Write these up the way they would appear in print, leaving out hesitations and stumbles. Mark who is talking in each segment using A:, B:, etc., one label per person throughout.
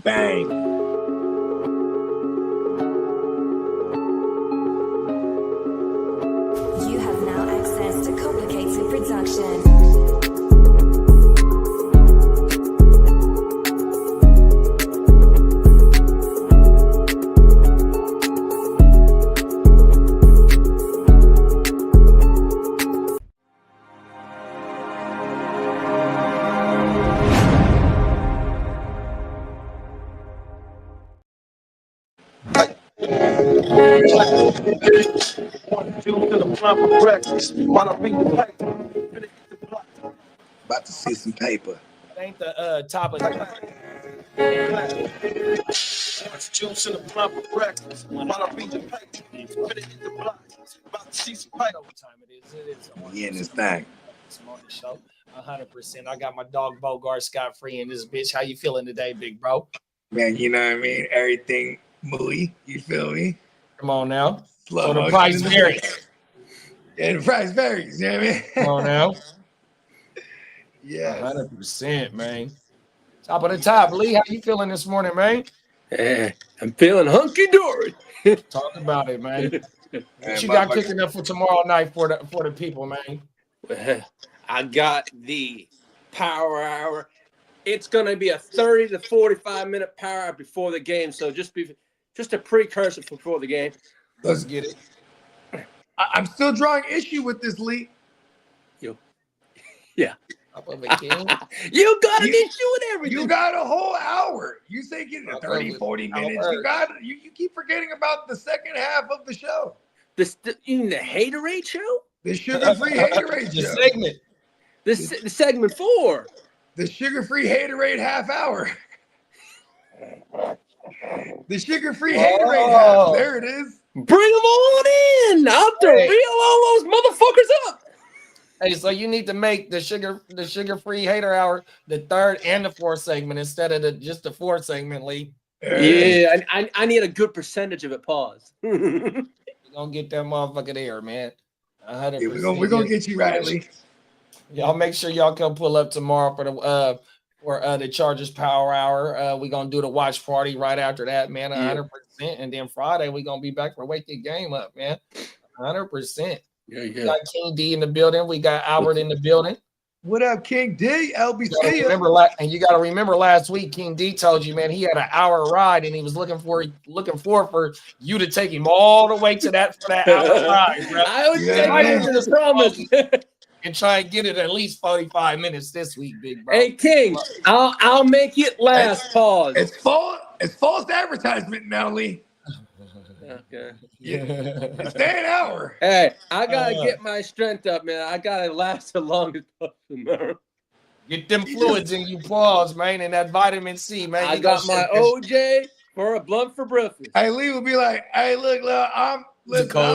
A: bang.
B: You have now access to complicated production.
A: About to see some paper.
C: Ain't the top of the juice in the proper breakfast. While I read the paper, put it in the block. About to see some paper. What time it is? It is.
A: Yeah, in this thing.
C: It's morning show. 100%. I got my dog Bogart Scott free in this bitch. How you feeling today, big bro?
A: Man, you know what I mean? Everything mooey. You feel me?
C: Come on now.
A: Slow
C: So the
A: motion
C: price
A: in the
C: varies.
A: back. Yeah, the price varies. You know what I mean?
C: Come on now.
A: Yeah.
C: 100%, man. Top of the top. Lee, how you feeling this morning, man?
D: I'm feeling hunky-dory.
C: Talk about it, man.
A: Man,
C: What you got cooking up for tomorrow night for the people, man?
D: I got the power hour. It's going to be a 30 to 45-minute power hour before the game, so just a precursor before the game.
C: Let's get it.
A: I'm still drawing issue with this, Lee.
D: Yeah.
C: Up of a king.
D: You got an issue with everything.
A: You got a whole hour. You say get 30, 40 minutes. You keep forgetting about the second half of the show.
D: You mean the Haterade show?
A: The sugar-free Haterade
C: The
A: show.
C: segment.
D: The segment 4.
A: The sugar-free Haterade half hour. The sugar-free Haterade half. There it is.
D: Bring them on in. I'll have to reel all those motherfuckers up.
C: Hey, so you need to make the sugar-free hater hour the third and the fourth segment instead of just the fourth segment, Lee.
D: Yeah, I need a good percentage of it. Pause.
C: We're gonna get that motherfucker there, man. 100%.
A: Yeah, we're gonna get you right, Lee.
C: Y'all make sure y'all come pull up tomorrow for the Chargers Power Hour. We're gonna do the watch party right after that, man. 100%. And then Friday we're gonna be back for Wake the Game Up, man. 100%.
D: Yeah.
C: We got King D in the building. We got Albert in the building.
A: What up, King D? LBC.
C: You got to remember last week, King D told you, man, he had an hour ride and he was looking forward for you to take him all the way to that hour ride, bro.
D: I was taking to the promise.
C: And try and get it at least 45 minutes this week, big bro.
D: Hey, King, I'll make it last. Pause.
A: It's false advertisement now, Lee.
D: Okay.
A: It's an hour.
D: Hey, I gotta get my strength up, man. I gotta last the longest possible.
C: Get them fluids in you, pause, man, and that vitamin C, man.
D: I got my OJ for a blunt for breakfast.
A: Hey, Lee will be like, "Hey, look, I'm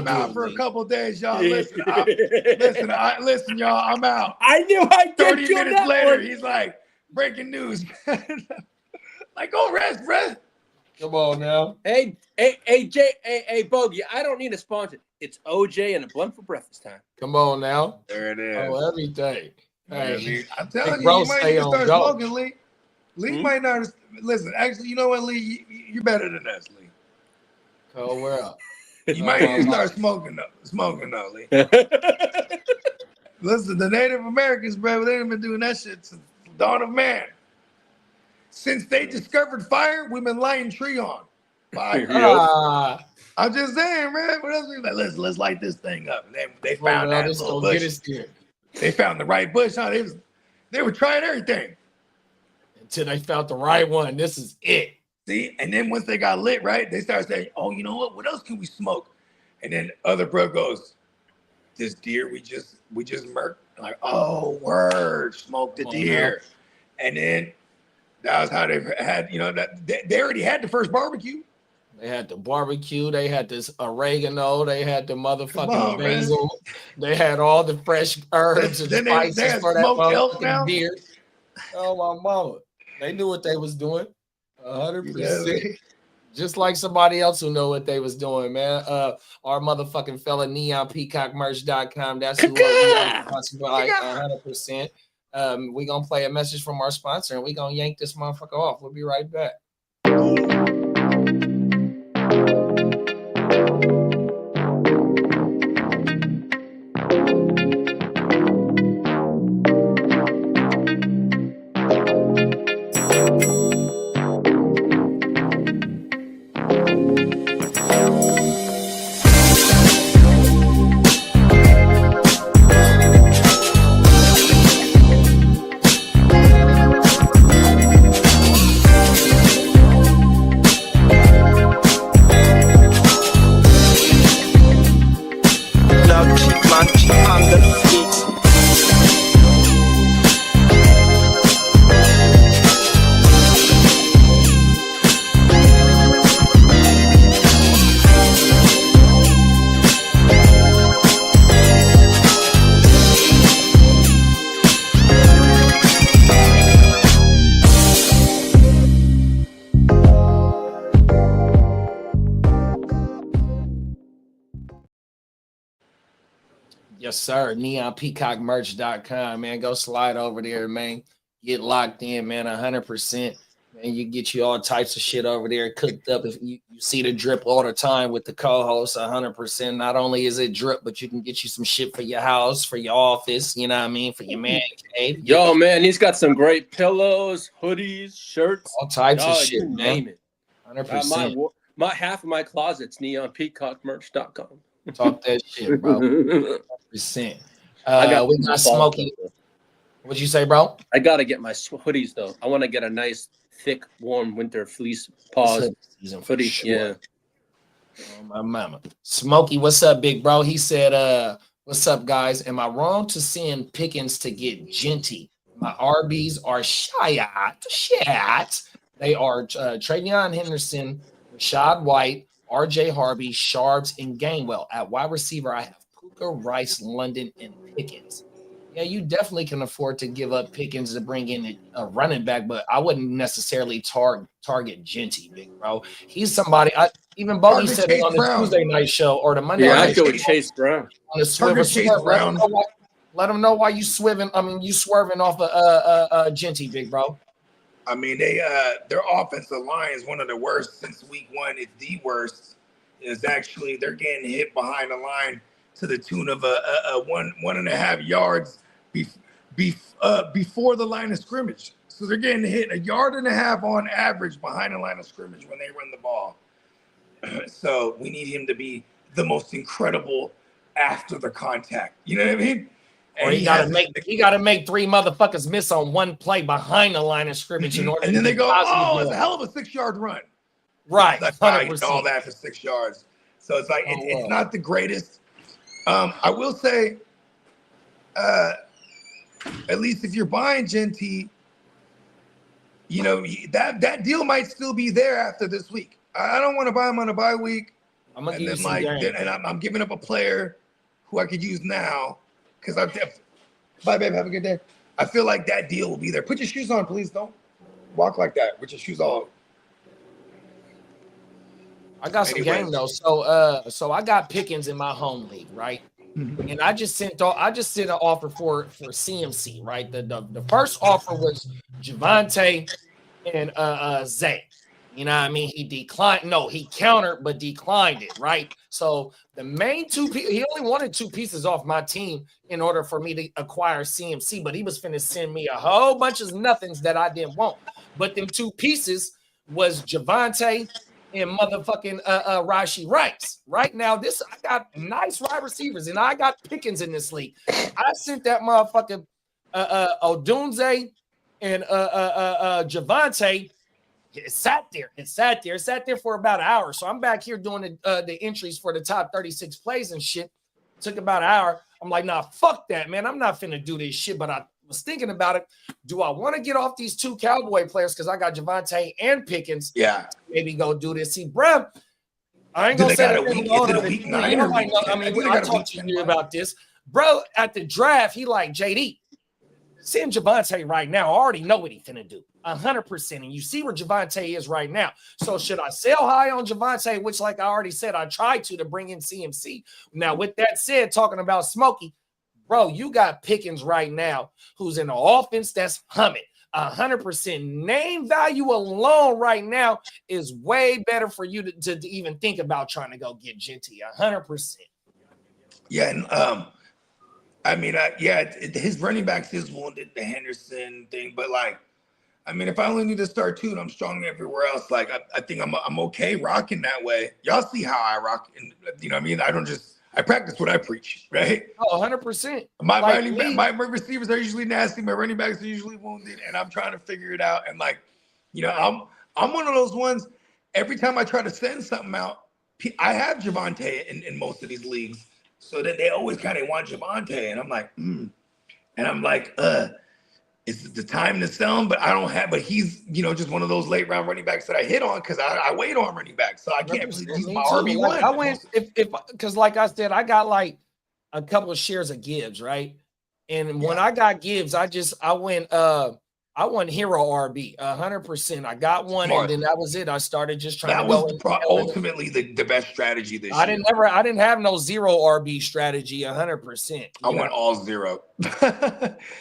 A: out for a couple days, y'all. Listen, y'all, I'm out."
D: I knew I'd get
A: 30
D: you
A: minutes
D: that
A: later,
D: one.
A: he's like, "Breaking news." Like, go rest, bruh.
C: Come on now.
D: Hey, Bogey, I don't need a sponsor. It's OJ and a blunt for breakfast time.
C: Come on now.
A: There it is.
C: Oh, everything. Hey,
A: I'm telling
C: bro,
A: you might
C: stay
A: need to
C: on
A: start
C: go.
A: smoking, Lee. Lee might not listen. Actually, you know what, Lee? You're better than us, Lee.
C: Oh, well.
A: You might need to start smoking though, Lee. Listen, the Native Americans, bro, they ain't been doing that shit since the dawn of man. Since they discovered fire, we've been lighting tree on. Fire. I'm just saying, man. What else? Like, let's light this thing up. They found that little bush. They found the right bush. Huh? They were trying everything
C: until they found the right one. This is it.
A: See, and then once they got lit, right, they started saying, "Oh, you know what? What else can we smoke?" And then other bro goes, "This deer we just murked." Like, oh, word, smoke the deer. And then that was how they had, that they already had the first barbecue.
C: They had the barbecue. They had this oregano. They had the motherfucking basil. Man. They had all the fresh herbs and spices
A: they
C: for that motherfucking deer. Oh, my mama. They knew what they was doing. 100%. Just like somebody else who know what they was doing, man. Our motherfucking fella, neonpeacockmerch.com. That's who like 100%. We're going to play a message from our sponsor, and we're going to yank this motherfucker off. We'll be right back. Yes, sir. NeonPeacockMerch.com, man. Go slide over there, man. Get locked in, man. 100%. And you get you all types of shit over there cooked up. If you see the drip all the time with the co-host, 100%. Not only is it drip, but you can get you some shit for your house, for your office, you know what I mean, for your man cave.
D: Yo, man, he's got some great pillows, hoodies, shirts,
C: all types of shit, man.
D: Name it.
C: 100%.
D: My half of my closet's neonpeacockmerch.com.
C: Talk that shit, bro. 100%. We got Smokey. What'd you say, bro?
D: I gotta get my hoodies though. I want to get a nice, thick, warm winter fleece hoodie. Sure. Yeah.
C: Oh, my mama. Smokey, what's up, big bro? He said, what's up, guys? Am I wrong to send Pickens to get Genty? My RBs are shot. They are Travion Henderson, Rashad White, RJ Harvey, Sharps, and Gainwell. At wide receiver, I have Puka, Rice, London, and Pickens. Yeah, you definitely can afford to give up Pickens to bring in a running back, but I wouldn't necessarily target Genty, big bro. He's somebody. Even Bogey said it on the Tuesday night show or the Monday night show.
D: I go with Chase Brown.
C: On the swivel, let him know why you swerving. I mean, you swerving off Genty, big bro.
A: I mean, their offensive line is one of the worst since week one. It's the worst. It's actually they're getting hit behind the line to the tune of a 1.5 yards before the line of scrimmage. So they're getting hit 1.5 yards on average behind the line of scrimmage when they run the ball. So we need him to be the most incredible after the contact. You know what I mean?
C: Or he got to make three motherfuckers miss on one play behind the line of scrimmage in order.
A: And then they go, "Oh, it's a hell of a 6-yard run."
C: Right,
A: like, all that for 6 yards. So it's like it's not the greatest. I will say, at least if you're buying Genty, you know that deal might still be there after this week. I don't want to buy him on a bye week. I'm giving up a player who I could use now because bye, babe. Have a good day. I feel like that deal will be there. Put your shoes on, please. Don't walk like that with your shoes on.
C: I got some game though. So I got Pickens in my home league, right? Mm-hmm. And I just sent an offer for CMC, right? The first offer was Javonte and Zay. You know what I mean? He declined. No, he countered, but declined it, right? So the main he only wanted 2 pieces off my team in order for me to acquire CMC, but he was finna send me a whole bunch of nothings that I didn't want. But them 2 pieces was Javonte and motherfucking Rashee Rice. Right now, I got nice wide receivers, and I got Pickens in this league. I sent that motherfucking Odunze and Javonte. It sat there for about an hour. So I'm back here doing the entries for the top 36 plays and shit. Took about an hour. I'm like, nah, fuck that, man. I'm not finna do this shit. But I was thinking about it. Do I want to get off these 2 Cowboy players because I got Javonte and Pickens?
A: Yeah.
C: Maybe go do this. See, bro, I ain't gonna say that. I talked to you about this. Bro, at the draft, he like, JD, send Javonte right now. I already know what he's finna do. 100%. And you see where Javonte is right now. So should I sell high on Javonte, which, like I already said, I tried to bring in CMC. Now, with that said, talking about Smokey, bro, you got Pickens right now, who's in the offense that's humming. 100%. Name value alone right now is way better for you to even think about trying to go get Genty. 100%.
A: Yeah, and I mean, his running backs is wounded, the Henderson thing, but like, I mean, if I only need to start 2 and I'm strong everywhere else, like I think I'm okay rocking that way. Y'all see how I rock, and you know what I mean? I practice what I preach, right?
C: Oh, 100%.
A: My receivers are usually nasty, my running backs are usually wounded, and I'm trying to figure it out. And like, you know, I'm one of those ones. Every time I try to send something out, I have Javonte in most of these leagues, so that they always kind of want Javonte, and I'm like, and I'm like, it's the time to sell him, but I don't have. But he's, you know, just one of those late round running backs that I hit on because I wait on running backs, so I can't really use my RB1.
C: Like I went because, like I said, I got like a couple of shares of Gibbs, right? And when I got Gibbs, I went hero RB 100%. I got one,
A: Smart.
C: and then that was it. I started just trying
A: that
C: to
A: was
C: go.
A: ultimately the best strategy this year.
C: I didn't have no zero RB strategy 100%.
A: I went all 0.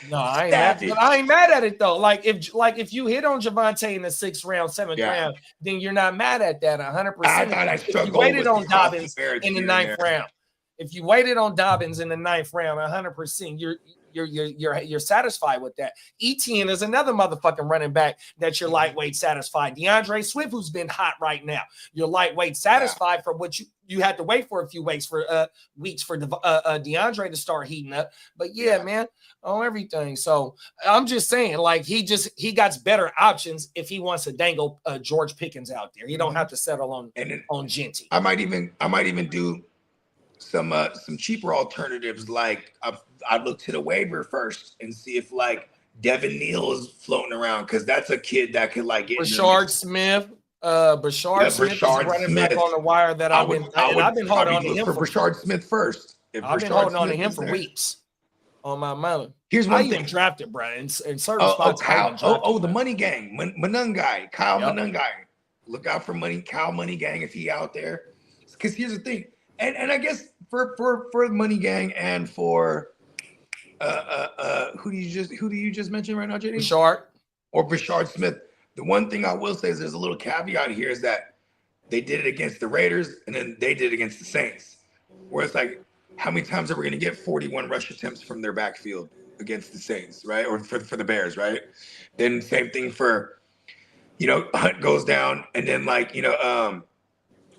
C: No, I ain't mad at it though. Like if you hit on Javonte in the 6th round, 7th round, then you're not mad at that 100%.
A: I thought I
C: if you waited on Dobbins in the 9th round, if you waited on Dobbins in the 9th round, 100%, you're satisfied with that. Etienne is another motherfucking running back that you're lightweight satisfied. DeAndre Swift, who's been hot right now, you're lightweight satisfied for what you had to wait for a few weeks for DeAndre to start heating up. But man, on everything. So I'm just saying, like he got better options if he wants to dangle George Pickens out there. He don't have to settle on Genty.
A: I might even do some cheaper alternatives. Like I'd look to the waiver first and see if like Devin Neal is floating around, because that's a kid that could like get
C: Brashard Smith. Brashard Smith is running back on the wire that I've been holding on to him
A: for Brashard Smith first.
C: I've been holding on to him for weeks on my mount.
A: Here's one thing.
C: Drafted, bro, in certain spots.
A: The Money Gang, Monungai, Kyle Monungai. Look out for Kyle Money Gang if he out there. Because here's the thing, and I guess for the Money Gang and for who do you just mention right now, JD?
C: Brashard
A: or Brashard Smith. The one thing I will say is there's a little caveat here, is that they did it against the Raiders and then they did it against the Saints, where it's like, how many times are we going to get 41 rush attempts from their backfield against the Saints, right? Or for the Bears, right? Then same thing for, Hunt goes down, and then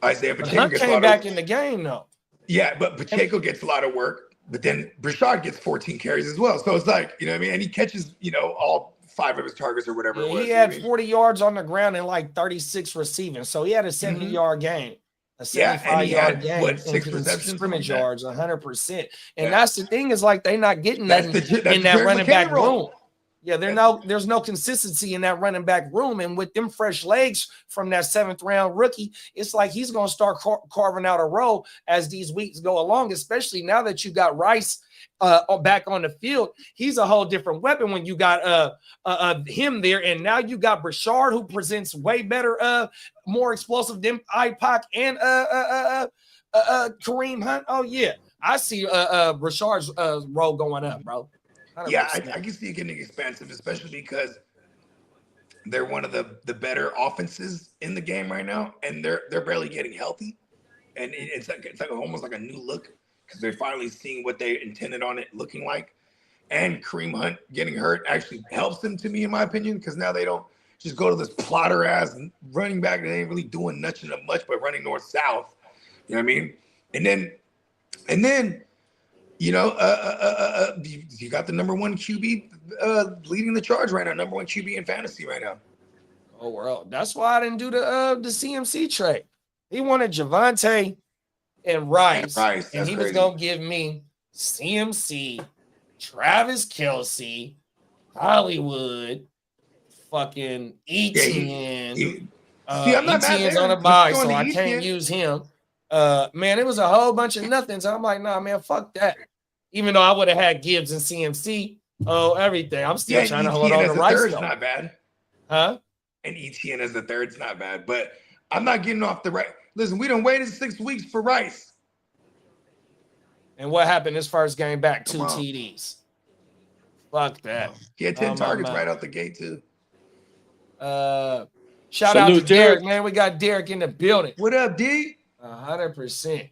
A: Isaiah Pacheco
C: Hunt came back in the game though.
A: Yeah, but Pacheco gets a lot of work, but then Brashard gets 14 carries as well. So it's like, you know what I mean? And he catches, all 5 of his targets or whatever it was.
C: He had 40 yards on the ground and like 36 receiving. So he had a 70-yard game. A 75-yard game.
A: What, 6 receptions?
C: Scrimmage yards, 100%. And that's the thing, is like they're not getting that in that running back room. Yeah, there's no consistency in that running back room. And with them fresh legs from that 7th round rookie, it's like he's going to start carving out a role as these weeks go along, especially now that you got Rice back on the field. He's a whole different weapon when you got him there. And now you got Brashard, who presents way better, more explosive than IPOC and Kareem Hunt. Oh, yeah. I see Brashard's role going up, bro. 100%.
A: Yeah, I can see it getting expensive, especially because they're one of the better offenses in the game right now, and they're barely getting healthy, and it's like almost like a new look, because they're finally seeing what they intended on it looking like. And Kareem Hunt getting hurt actually helps them, to me, in my opinion, because now they don't just go to this plotter ass running back that ain't really doing nothing much but running north south. You know what I mean? And then. You got the number 1 QB leading the charge right now, number 1 QB in fantasy right now.
C: Oh, well, that's why I didn't do the CMC trade. He wanted Javonte and Rice, and he was going to give me CMC, Travis Kelce, Hollywood, fucking Etienne. Etienne's on a bye, so I can't use him. Man, it was a whole bunch of nothings. I'm like, nah, man, fuck that. Even though I would have had Gibbs and CMC, everything. I'm still trying to hold on to Rice.
A: Third's not bad.
C: Huh?
A: And Etienne as the third's not bad. But I'm not getting off the right. Listen, we done waited 6 weeks for Rice.
C: And what happened his first game back? 2 TDs. Fuck that.
A: Get 10 targets right out the gate too.
C: Shout out to Derek, man. We got Derek in the building.
A: What up, D?
C: 100%.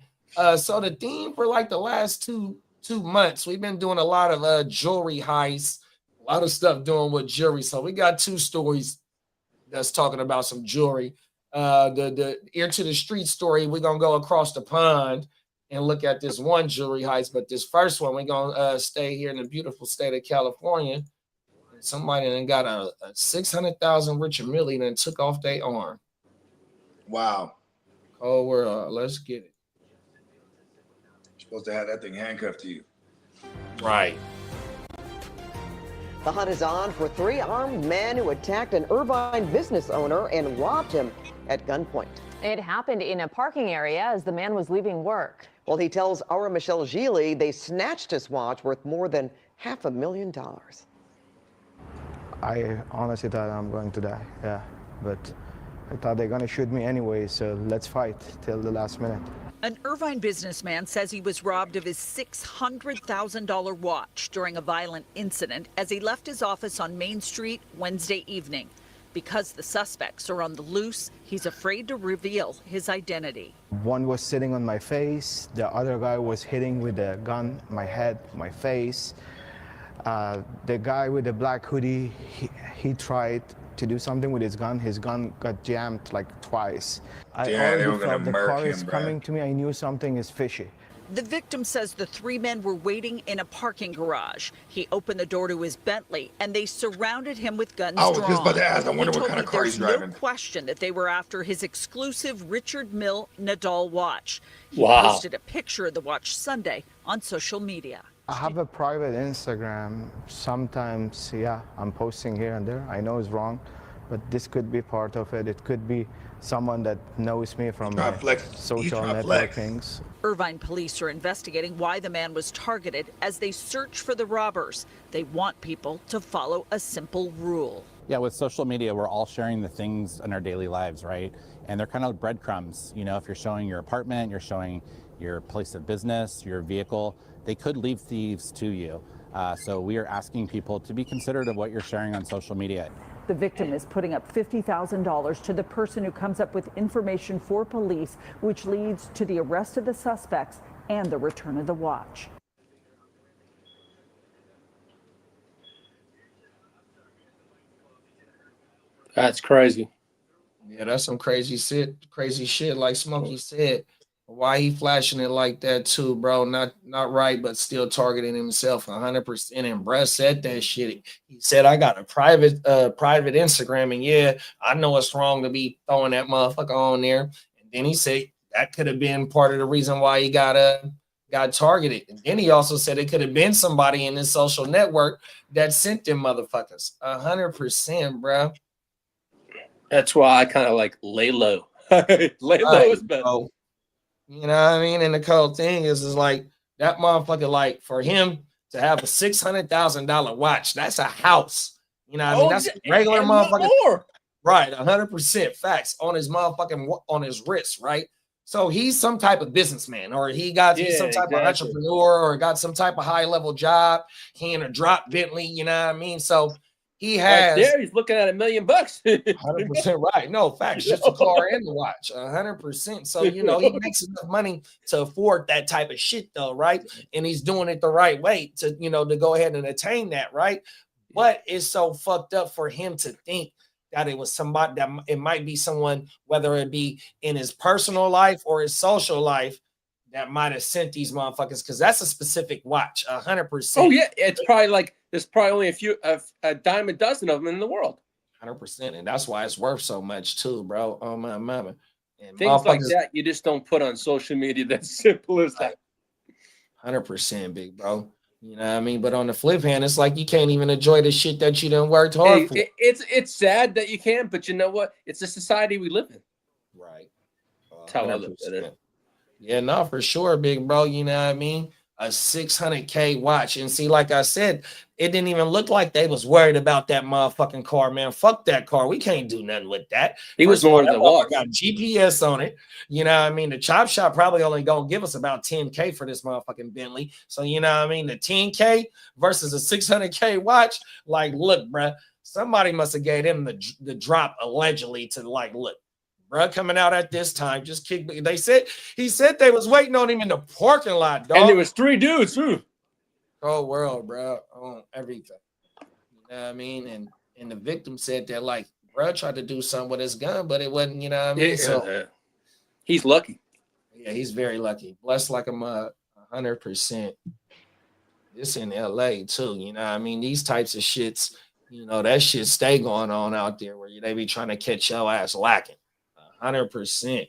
C: So the theme for like the last two months, we've been doing a lot of jewelry heists, a lot of stuff doing with jewelry. So we got 2 stories that's talking about some jewelry. The ear to the street story, we're gonna go across the pond and look at this one jewelry heist. But this first one, we're gonna stay here in the beautiful state of California. Somebody then got a 600,000 Richard Mille and took off their arm.
A: Wow.
C: Oh, we're let's get it.
A: You're supposed to have that thing handcuffed to you.
C: Right.
E: The hunt is on for 3 armed men who attacked an Irvine business owner and robbed him at gunpoint.
F: It happened in a parking area as the man was leaving work.
E: Well, he tells our Michelle Gili they snatched his watch worth more than $500,000.
G: I honestly thought I'm going to die, yeah. But I thought they're going to shoot me anyway, so let's fight till the last minute.
H: An Irvine businessman says he was robbed of his $600,000 watch during a violent incident as he left his office on Main Street Wednesday evening. Because the suspects are on the loose, he's afraid to reveal his identity.
G: One was sitting on my face, the other guy was hitting with a gun my head, my face. The guy with the black hoodie, he tried to do something with his gun got jammed like twice. I already felt the car is coming to me. I knew something is fishy.
H: The victim says the 3 men were waiting in a parking garage. He opened the door to his Bentley and they surrounded him with guns drawn.
A: I was just about to ask, I wonder what kind of car he's driving.
H: There's no question that they were after his exclusive Richard Mille Nadal watch. He
D: Wow.
H: posted a picture of the watch Sunday on social media.
G: I have a private Instagram. Sometimes, yeah, I'm posting here and there. I know it's wrong, but this could be part of it. It could be someone that knows me from social networkings.
H: Irvine police are investigating why the man was targeted as they search for the robbers. They want people to follow a simple rule.
I: Yeah, with social media, we're all sharing the things in our daily lives, right? And they're kind of breadcrumbs. You know, if you're showing your apartment, you're showing your place of business, your vehicle, they could leave thieves to you. So we are asking people to be considerate of what you're sharing on social media.
J: The victim is putting up $50,000 to the person who comes up with information for police, which leads to the arrest of the suspects and the return of the watch.
D: That's crazy.
C: Yeah, that's some crazy shit. Like Smokey said, why he flashing it like that too, bro? Not right, but still targeting himself 100%. And Brett said that shit. He said, "I got a private Instagram, and yeah, I know it's wrong to be throwing that motherfucker on there." And then he said that could have been part of the reason why he got targeted. And then he also said it could have been somebody in his social network that sent them motherfuckers. 100%, bro.
D: That's why I kind of like lay low. Lay low is better.
C: Bro. You know what I mean? And the cool thing is like that motherfucker, like for him to have a $600,000 watch, that's a house. You know what I mean? That's a regular motherfucker. More. Right, 100% facts on his motherfucking on his wrist, right? So he's some type of businessman, or he's some type of entrepreneur, or got some type of high level job. He in a drop Bentley, you know what I mean? So he has.
D: Right there, he's looking at $1 million.
C: 100% right. No, facts. Just the car and the watch. 100%. So, you know, he makes enough money to afford that type of shit, though, right? And he's doing it the right way to, you know, to go ahead and attain that, right? But it's so fucked up for him to think that it was somebody that it might be someone, whether it be in his personal life or his social life, that might have sent these motherfuckers, because that's a specific watch. 100%.
D: Oh yeah, it's probably like there's probably only a dime a dozen of them in the world.
C: 100%, and that's why it's worth so much too, bro. Oh my mama. And
D: things like that you just don't put on social media. That's simple as that.
C: 100%, big bro. You know what I mean? But on the flip hand, it's like you can't even enjoy the shit that you done worked hard for.
D: It's sad that you can't, but you know what? It's the society we live in.
C: Right.
D: That's how I look at it.
C: Yeah, no, for sure, big bro. You know what I mean? a $600K watch. And see, like I said, it didn't even look like they was worried about that motherfucking car, man. Fuck that car. We can't do nothing with that.
D: He was more than watch.
C: Got GPS on it. You know what I mean? The chop shop probably only gonna give us about 10K for this motherfucking Bentley. So you know what I mean? The 10K versus a 600K watch. Like, look, bruh, somebody must have gave him the drop allegedly to like, look, bruh, coming out at this time, just kick. He said they was waiting on him in the parking lot, dog.
D: And there was 3 dudes too.
C: Whole world, bro, on everything. You know what I mean? And the victim said that like, bro tried to do something with his gun, but it wasn't. You know what I mean?
D: Yeah,
C: so
D: he's lucky.
C: Yeah, he's very lucky. Blessed like a mug, 100%. This in LA too. You know what I mean? These types of shits. You know that shit stay going on out there where they be trying to catch your ass lacking. 100%.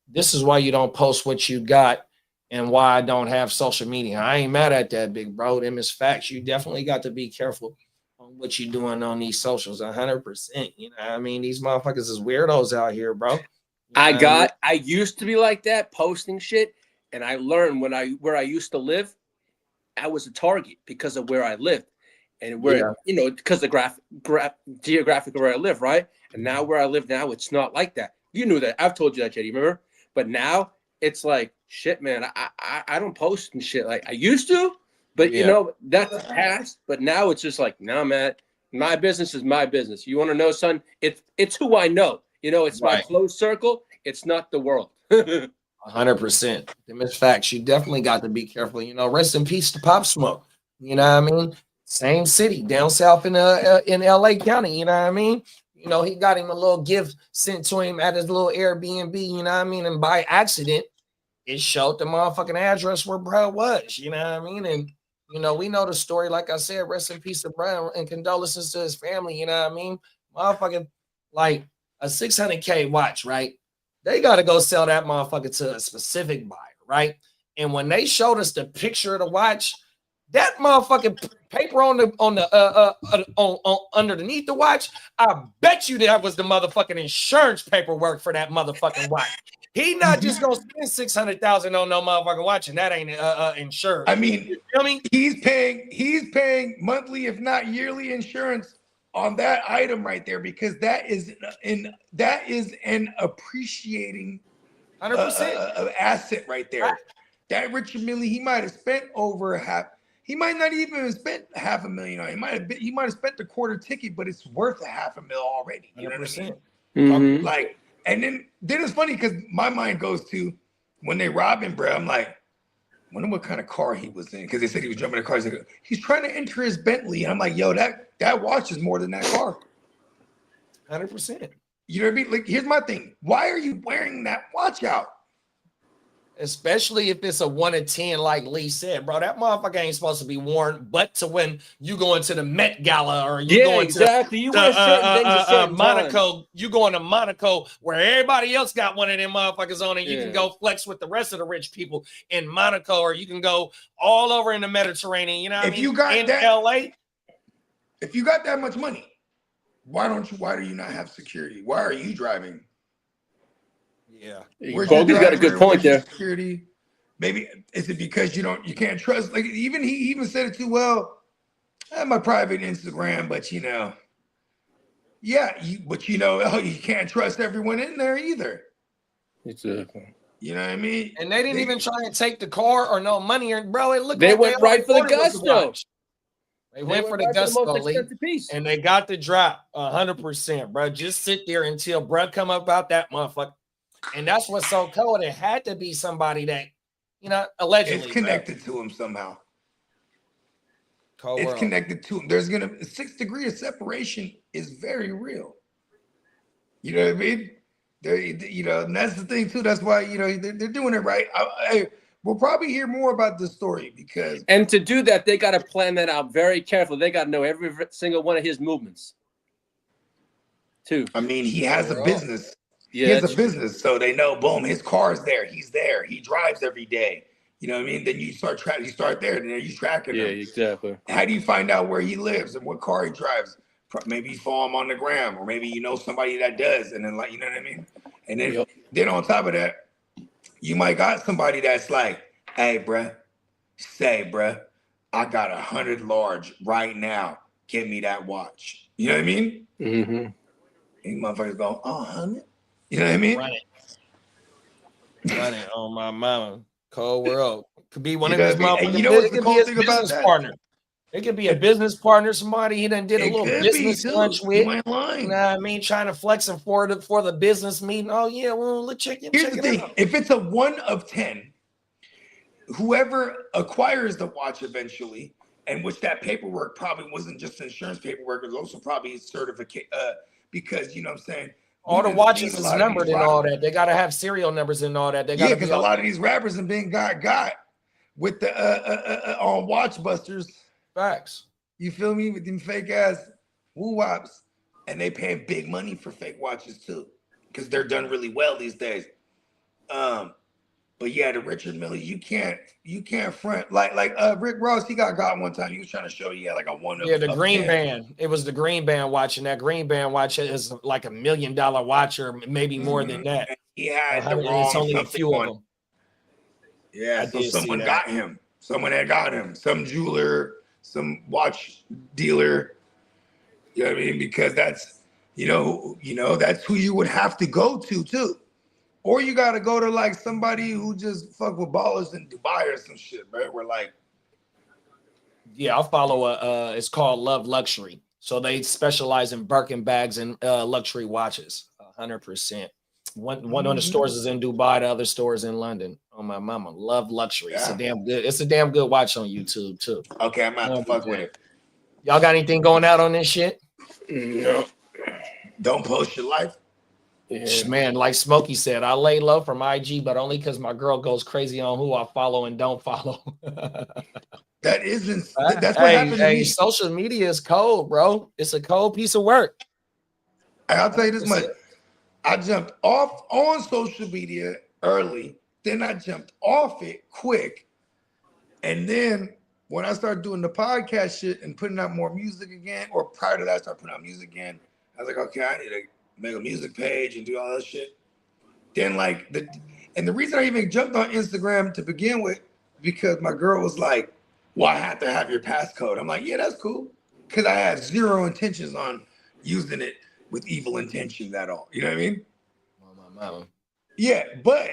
C: This is why you don't post what you got and why I don't have social media. I ain't mad at that, big bro. Them is facts. You definitely got to be careful on what you're doing on these socials. 100%. You know what I mean? These motherfuckers is weirdos out here, bro. You know
D: I used to be like that, posting shit, and I learned where I used to live, I was a target because of where I lived. And where, you know, because the geographic where I live, right? And now where I live now, it's not like that. You knew that. I've told you that, JD, remember? But now it's like, shit, man, I don't post and shit like I used to, but you know, that's past. But now it's just like, nah, man, my business is my business. You want to know, son? It's who I know. You know, it's my close circle. It's not the world.
C: 100%. Them is facts. You definitely got to be careful. You know, rest in peace to Pop Smoke. You know what I mean? Same city down south in LA County, you know what I mean? You know, he got him a little gift sent to him at his little Airbnb, you know what I mean? And by accident, it showed the motherfucking address where bro was, you know what I mean? And, you know, we know the story, like I said, rest in peace to bro and condolences to his family, you know what I mean? Motherfucking, like a 600K watch, right? They got to go sell that motherfucker to a specific buyer, right? And when they showed us the picture of the watch, that motherfucking paper on underneath the watch, I bet you that was the motherfucking insurance paperwork for that motherfucking watch. He not just gonna spend $600,000 on no motherfucking watch, and that ain't insured.
A: I mean,
C: you know what I mean?
A: He's paying monthly, if not yearly, insurance on that item right there because that is an appreciating
C: 100%
A: asset right there. Right. That Richard Mille, he might have spent over half. He might not even have spent $500,000 on it. He might have spent the quarter ticket, but it's worth $500,000 already. You know what I mean?
D: Mm-hmm.
A: Like, and then it's funny because my mind goes to when they robbed him, bro. I'm like, wonder what kind of car he was in because they said he was jumping in a car. He's trying to enter his Bentley, and I'm like, yo, that watch is more than that car.
C: 100%.
A: You know what I mean? Like, here's my thing: why are you wearing that watch out?
C: Especially if it's a 1 in 10, like Lee said, bro, that motherfucker ain't supposed to be worn, but to when you go into the Met Gala or you going
D: exactly. You wear certain things at certain
C: Monaco,
D: times.
C: you going to Monaco where everybody else got one of them motherfuckers on, and you can go flex with the rest of the rich people in Monaco, or you can go all over in the Mediterranean. You know, what I mean?
A: You got
C: in
A: that,
C: LA,
A: if you got that much money, why do you not have security? Why are you driving?
C: Yeah,
D: Kobe's got a good point there.
A: Security, maybe is it because you can't trust? Like he even said it too well. I have my private Instagram, but you know, you can't trust everyone in there either.
D: Exactly.
A: You know what I mean?
C: And they didn't even try and take the car or no money, or bro, it looked
D: they
C: like
D: went right for the gusto.
C: They went for the gusto, and they got the drop 100%, bro. Just sit there until bro come up out that motherfucker. And that's what's so cold. It had to be somebody that, you know, allegedly.
A: It's connected to him somehow.
C: Cold
A: it's
C: world.
A: Connected to him. There's 6 degrees of separation is very real. You know what I mean? And that's the thing too. That's why, they're doing it right. We'll probably hear more about this story because.
D: And to do that, they got to plan that out very carefully. They got to know every single one of his movements too.
A: I mean, he has a business.
D: Yeah,
A: he has a business, so they know, boom, his car's there. He's there. He drives every day. You know what I mean? Then you start tracking. You start there, and then you tracking him.
D: Yeah, exactly.
A: How do you find out where he lives and what car he drives? Maybe you follow him on the gram, or maybe you know somebody that does, and then you know what I mean? And then, then on top of that, you might got somebody that's like, Hey, bruh. Say, bruh, I got 100 large right now. Give me that watch. You know what I mean?
D: Mm-hmm.
A: These motherfuckers go, 100? You know what I mean?
C: Run it on my mama. Cold world. Could be one
A: You
C: of
A: know
C: his
A: what I mean? And
C: motherfucking.
A: you know what's
C: It
A: the
C: could be
A: cool
C: his
A: thing about
C: business
A: that?
C: partner. It could be a business partner, somebody he done did a
A: It
C: little
A: could be,
C: business
A: too.
C: lunch
A: You
C: with.
A: ain't lying.
C: You know what I mean? Trying to flex him for the business meeting. Oh yeah, well, let's check
A: Here's the
C: it
A: thing.
C: out.
A: If it's a 1 of 10, whoever acquires the watch eventually, and which that paperwork probably wasn't just insurance paperwork, it was also probably certificate, because, you know what I'm saying?
C: All the
A: We've been
C: watches
A: seeing a
C: is
A: lot of these
C: numbered and all that. They gotta have serial numbers and all that. They
A: Yeah,
C: gotta
A: because
C: be
A: a
C: all
A: lot of these rappers have been got with the on watch busters.
C: facts.
A: You feel me? With them fake ass woo wops, and they paying big money for fake watches too, because they're done really well these days. But yeah, the Richard Mille, you can't front like Rick Ross. He got one time. He was trying to show you like a 1
C: Yeah, the
A: of
C: green
A: 10.
C: band. It was the green band watch, and that green band watch is like $1 million watch, or maybe more than that.
A: And he had the
C: It's
A: wrong
C: only a
A: something
C: few of
A: on.
C: them.
A: Yeah,
C: I
A: so
C: did see
A: someone
C: that.
A: got him. Someone had got him. Some jeweler, some watch dealer. You know what I mean? Because that's that's who you would have to go to too. Or you gotta go to like somebody who just fuck with ballers in Dubai or some shit, right? We're like,
C: Yeah, I'll follow it's called Love Luxury. So they specialize in Birkin bags and luxury watches. 100%. One of the stores is in Dubai, the other store is in London. Oh my mama, Love Luxury. It's a damn good. It's a damn good watch on YouTube too.
A: okay, I'm about to fuck with it.
C: Y'all got anything going out on this shit?
D: No.
A: Don't post your life.
C: Yeah. Man, like Smokey said, I lay low from IG, but only because my girl goes crazy on who I follow and don't follow.
A: That isn't. That's what happened to me.
C: Social media is cold, bro. It's a cold piece of work.
A: I'll tell you this much. I jumped off on social media early, then I jumped off it quick, and then when I started doing the podcast shit and putting out more music again, or prior to that, I started putting out music again. I was like, okay, I need to make a music page and do all that shit. Then the reason I even jumped on Instagram to begin with, because my girl was like, well, I have to have your passcode. I'm like, yeah, that's cool. Because I have zero intentions on using it with evil intentions at all. You know what I mean? Yeah, but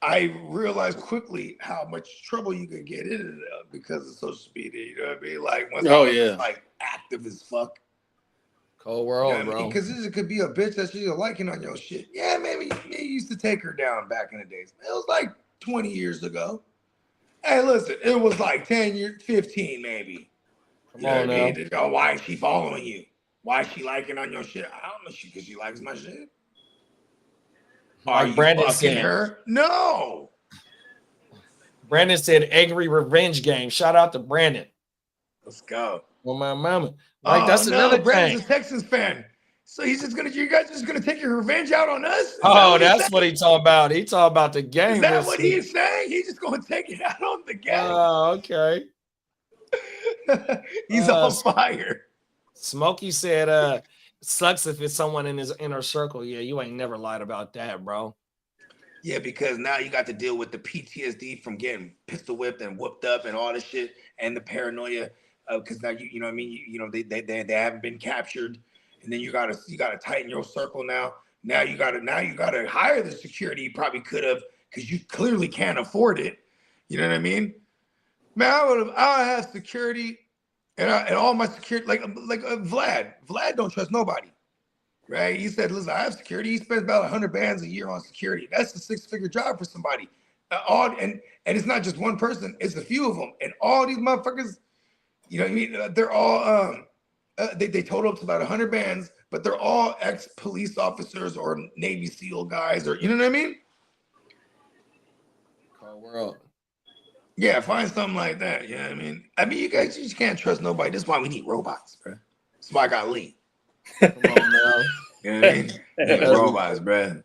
A: I realized quickly how much trouble you could get in it because of social media. You know what I mean? Like, once I was like active as fuck.
C: Cold world,
A: You know what I mean? Because it could be a bitch that she's liking on your shit. Yeah, maybe you used to take her down back in the days. It was like 20 years ago. Hey, listen, it was like 10 years, 15 maybe.
C: Come on now.
A: Oh, why is she following you? Why is she liking on your shit? I don't know, because she likes my shit. Are you
C: Brandon
A: fucking
C: said,
A: her? No.
C: Brandon said angry revenge game. Shout out to Brandon.
A: Let's go.
C: Well, my mama. Like, that's another
A: Brandon's
C: thing.
A: a Texans fan. So you guys just gonna take your revenge out on us?
C: That's what he talking about. He talking about the game.
A: Is that what he's saying? He's just gonna take it out on the game.
C: Oh, okay.
A: He's on fire.
C: Smokey said, sucks if it's someone in his inner circle. Yeah, you ain't never lied about that, bro.
A: Yeah, because now you got to deal with the PTSD from getting pistol whipped and whooped up and all this shit, and the paranoia because now you know what I mean. They haven't been captured, and then you gotta tighten your circle now. Now you gotta hire the security you probably could have because you clearly can't afford it. You know what I mean? Man, I would have security, and all my security like Vlad. Vlad don't trust nobody. Right? He said, listen, I have security. He spends about 100 bands a year on security. That's a 6-figure job for somebody. And it's not just one person, it's a few of them. And all these motherfuckers, you know what I mean? They're all, they total up to about 100 bands, but they're all ex-police officers or Navy SEAL guys or, you know what I mean?
C: Cold world.
A: Yeah, find something like that. You know what I mean? You guys just can't trust nobody. That's why we need robots, bro. That's why I got Lee.
C: Come on now.
A: You know what I mean? Robots, bro.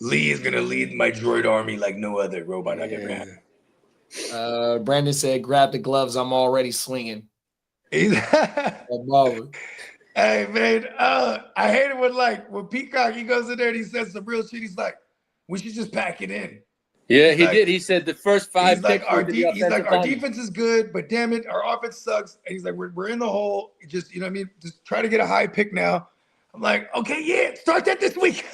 A: Lee is gonna lead my droid army like no other robot I've ever had.
C: Brandon said, "Grab the gloves. I'm already swinging."
A: Hey man, I hate it when Peacock he goes in there and he says some real shit. He's like, "We should just pack it in."
D: Yeah, he did. He said the first 5
A: he's like,
D: picks were the
A: he's like,
D: offensive
A: our
D: linemen.
A: defense is good, but damn it, our offense sucks. And he's like, we're in the hole. Just, you know what I mean? Just try to get a high pick now. I'm like, okay, yeah, start that this week.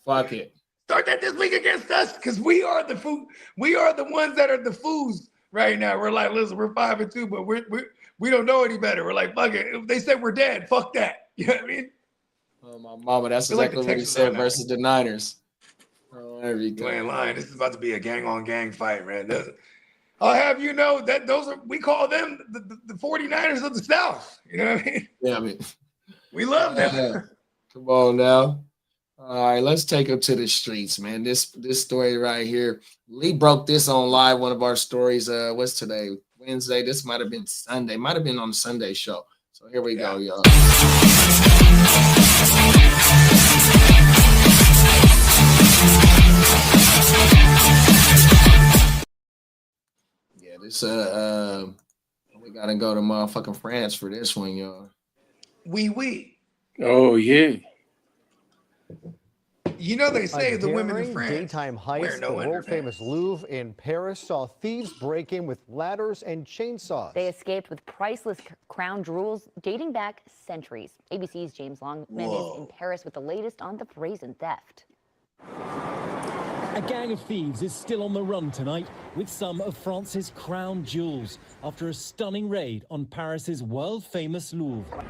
C: Fuck it.
A: Start that this week against us, because we are the food. We are the ones that are the fools right now. We're like, listen, we're 5-2, but we don't know any better. We're like, fuck it. If they said we're dead, fuck that. You know what I mean?
C: Oh, my mama, that's
A: Like
C: exactly what he said versus the Niners. Oh, there we go.
A: You ain't lying. This is about to be a gang-on-gang fight, man. I'll have you know that we call them the 49ers of the South. You know what I mean?
C: Yeah, I mean,
A: we love them.
C: Come on now. All right, let's take them to the streets, man. This story right here. Lee broke this on live, one of our stories. What's today? Wednesday. This might have been Sunday. Might have been on the Sunday show. So here we go, y'all. Yeah, this we gotta go to motherfucking France for this one, y'all.
A: Oui.
D: Oh yeah.
A: You know they say the women in
K: daring
A: France
K: daytime heist, the world-famous Louvre in Paris saw thieves break in with ladders and chainsaws.
L: They escaped with priceless crown jewels dating back centuries. ABC's James Long is in Paris with the latest on the brazen theft.
M: A gang of thieves is still on the run tonight with some of France's crown jewels after a stunning raid on Paris's world-famous Louvre.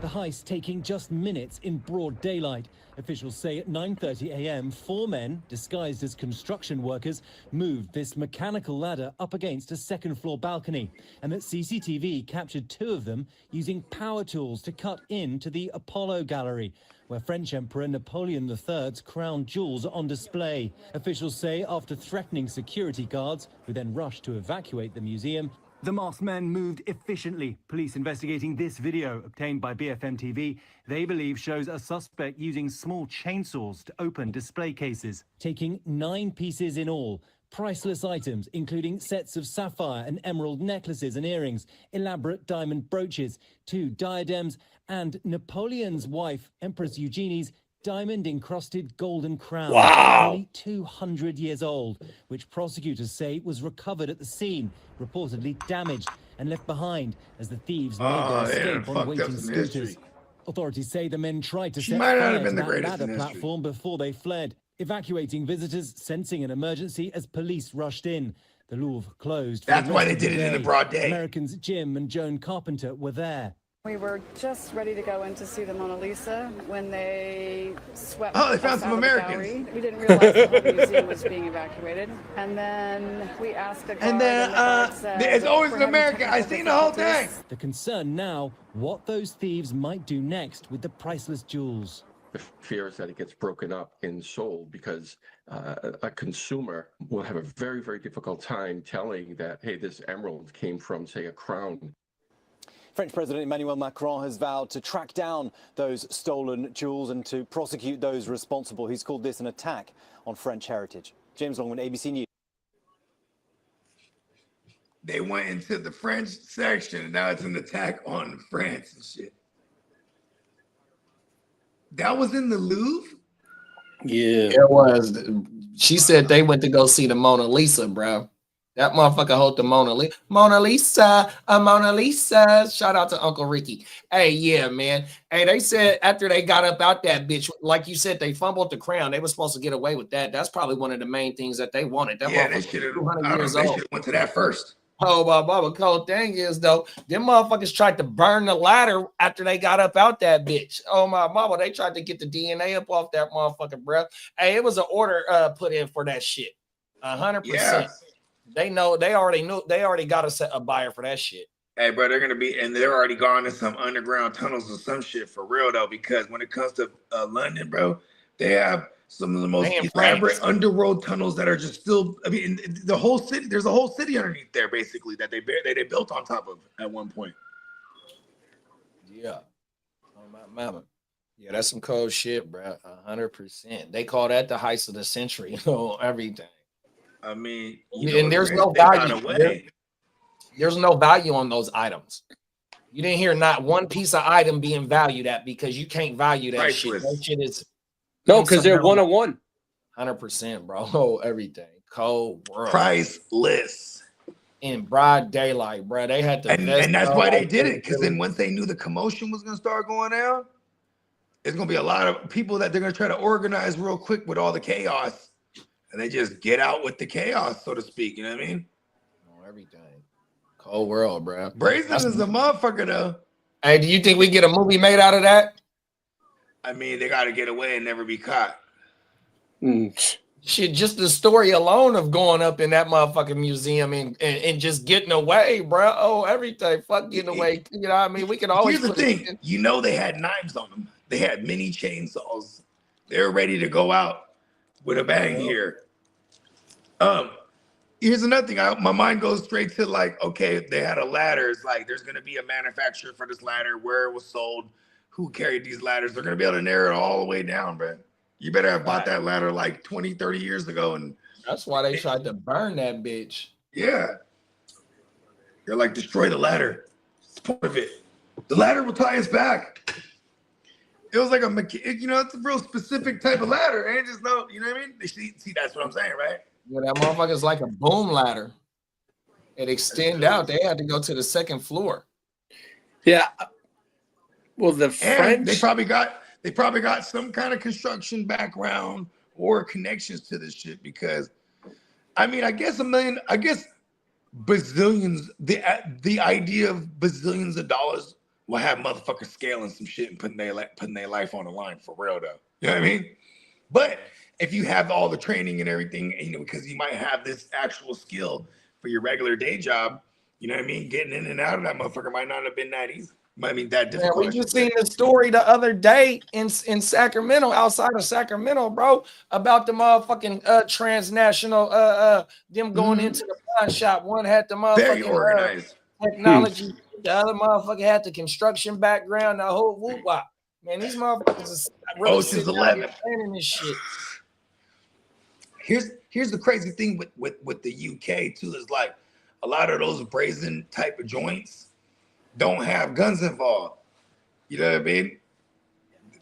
M: The heist taking just minutes in broad daylight. Officials say at 9:30 a.m., 4 men, disguised as construction workers, moved this mechanical ladder up against a second-floor balcony, and that CCTV captured 2 of them using power tools to cut into the Apollo Gallery, where French Emperor Napoleon III's crown jewels are on display. Officials say after threatening security guards, who then rushed to evacuate the museum, the masked men moved efficiently. Police investigating this video obtained by BFM TV, they believe shows a suspect using small chainsaws to open display cases. Taking 9 pieces in all, priceless items, including sets of sapphire and emerald necklaces and earrings, elaborate diamond brooches, 2 diadems, and Napoleon's wife, Empress Eugenie's diamond-encrusted golden crown, nearly 200 years old, which prosecutors say was recovered at the scene, reportedly damaged and left behind as the thieves made their escape on waiting scooters. Authorities say the men tried to set fire to that ladder platform before they fled, evacuating visitors, sensing an emergency as police rushed in. The Louvre closed.
A: That's why they did it in the broad day.
M: Americans Jim and Joan Carpenter were there.
N: We were just ready to go in to see the Mona Lisa when they swept
A: they found some Americans.
N: Gallery. We didn't realize the whole museum was being evacuated. And then we asked the guard, and the guard said,
A: it's always an American. I seen the whole thing.
M: The concern now, what those thieves might do next with the priceless jewels.
O: The fear is that it gets broken up and sold because a consumer will have a very, very difficult time telling that, hey, this emerald came from, say, a crown.
P: French President Emmanuel Macron has vowed to track down those stolen jewels and to prosecute those responsible. He's called this an attack on French heritage. James Longman, ABC News.
A: They went into the French section, and now it's an attack on France and shit. That was in the Louvre?
C: Yeah, it was. She said they went to go see the Mona Lisa, bro. That motherfucker hold the Mona Lisa. Mona Lisa, a Mona Lisa. Shout out to Uncle Ricky. Hey, yeah, man. Hey, they said after they got up out that bitch, like you said, they fumbled the crown. They were supposed to get away with that. That's probably one of the main things that they wanted. That
A: they should have
C: 200 years old.
A: Went to that first.
C: Oh, my cold thing is though, them motherfuckers tried to burn the ladder after they got up out that bitch. Oh my mama, they tried to get the DNA up off that motherfucking breath. Hey, it was an order put in for that shit. 100%. They know, they already knew, they already got a buyer for that shit.
A: Hey, bro, they're gonna be, and they're already gone in some underground tunnels or some shit for real though, because when it comes to London, bro, they have some of the most elaborate underworld tunnels that are just still. I mean, the whole city. There's a whole city underneath there, basically, that they built on top of at one point.
C: Yeah, oh my mama. Yeah, that's some cold shit, bro. 100%. They call that the heist of the century. Everything.
A: I mean,
C: and there's no value. There's no value on those items. You didn't hear not one piece of item being valued at because you can't value that shit. That shit is
D: no, because they're 101.
C: 100%, bro. Everything. Cold world.
A: Priceless.
C: In broad daylight, bro. They had to
A: and that's why they did it, because then once they knew the commotion was gonna start going down, it's gonna be a lot of people that they're gonna try to organize real quick with all the chaos, and they just get out with the chaos, so to speak. You know what I mean?
C: Oh, everything. Cold world, bro.
A: Brazen is a motherfucker, though.
C: Hey, do you think we get a movie made out of that?
A: I mean, they gotta get away and never be caught.
C: Shit, just the story alone of going up in that motherfucking museum and just getting away, bro. Oh, everything. Fuck getting away. You know what I mean? We can always.
A: Here's the thing. You know they had knives on them. They had mini chainsaws. They were ready to go out with a bang here. Here's another thing. My mind goes straight to like, okay, they had a ladder. It's like there's gonna be a manufacturer for this ladder, where it was sold, who carried these ladders. They're gonna be able to narrow it all the way down, bro. You better have bought that ladder like 20, 30 years ago. And
C: that's why they tried to burn that bitch.
A: Yeah. They're like, destroy the ladder. That's the point of it. The ladder will tie us back. It was like it's a real specific type of ladder. And just know, you know what I mean? See, that's what I'm saying, right?
C: Yeah, that motherfucker's like a boom ladder. It extend out. They had to go to the second floor.
D: Yeah. Well, the French,
A: they probably got some kind of construction background or connections to this shit, because I mean, I guess bazillions, the idea of bazillions of dollars will have motherfuckers scaling some shit and putting their life on the line for real, though. You know what I mean? But if you have all the training and everything, because you might have this actual skill for your regular day job, you know what I mean? Getting in and out of that motherfucker might not have been that easy. I mean, that difficult.
C: Man, we just seen the story the other day in Sacramento, outside of Sacramento, bro, about the motherfucking transnational them going into the pawn shop. One had the
A: Very
C: motherfucking
A: organized
C: technology, the other motherfucker had the construction background, the whole whoop wop. Man, these motherfuckers are really
A: Ocean's
C: sitting out
A: 11
C: here planning this shit.
A: Here's the crazy thing with the UK too, is like a lot of those brazen type of joints don't have guns involved. You know what I mean?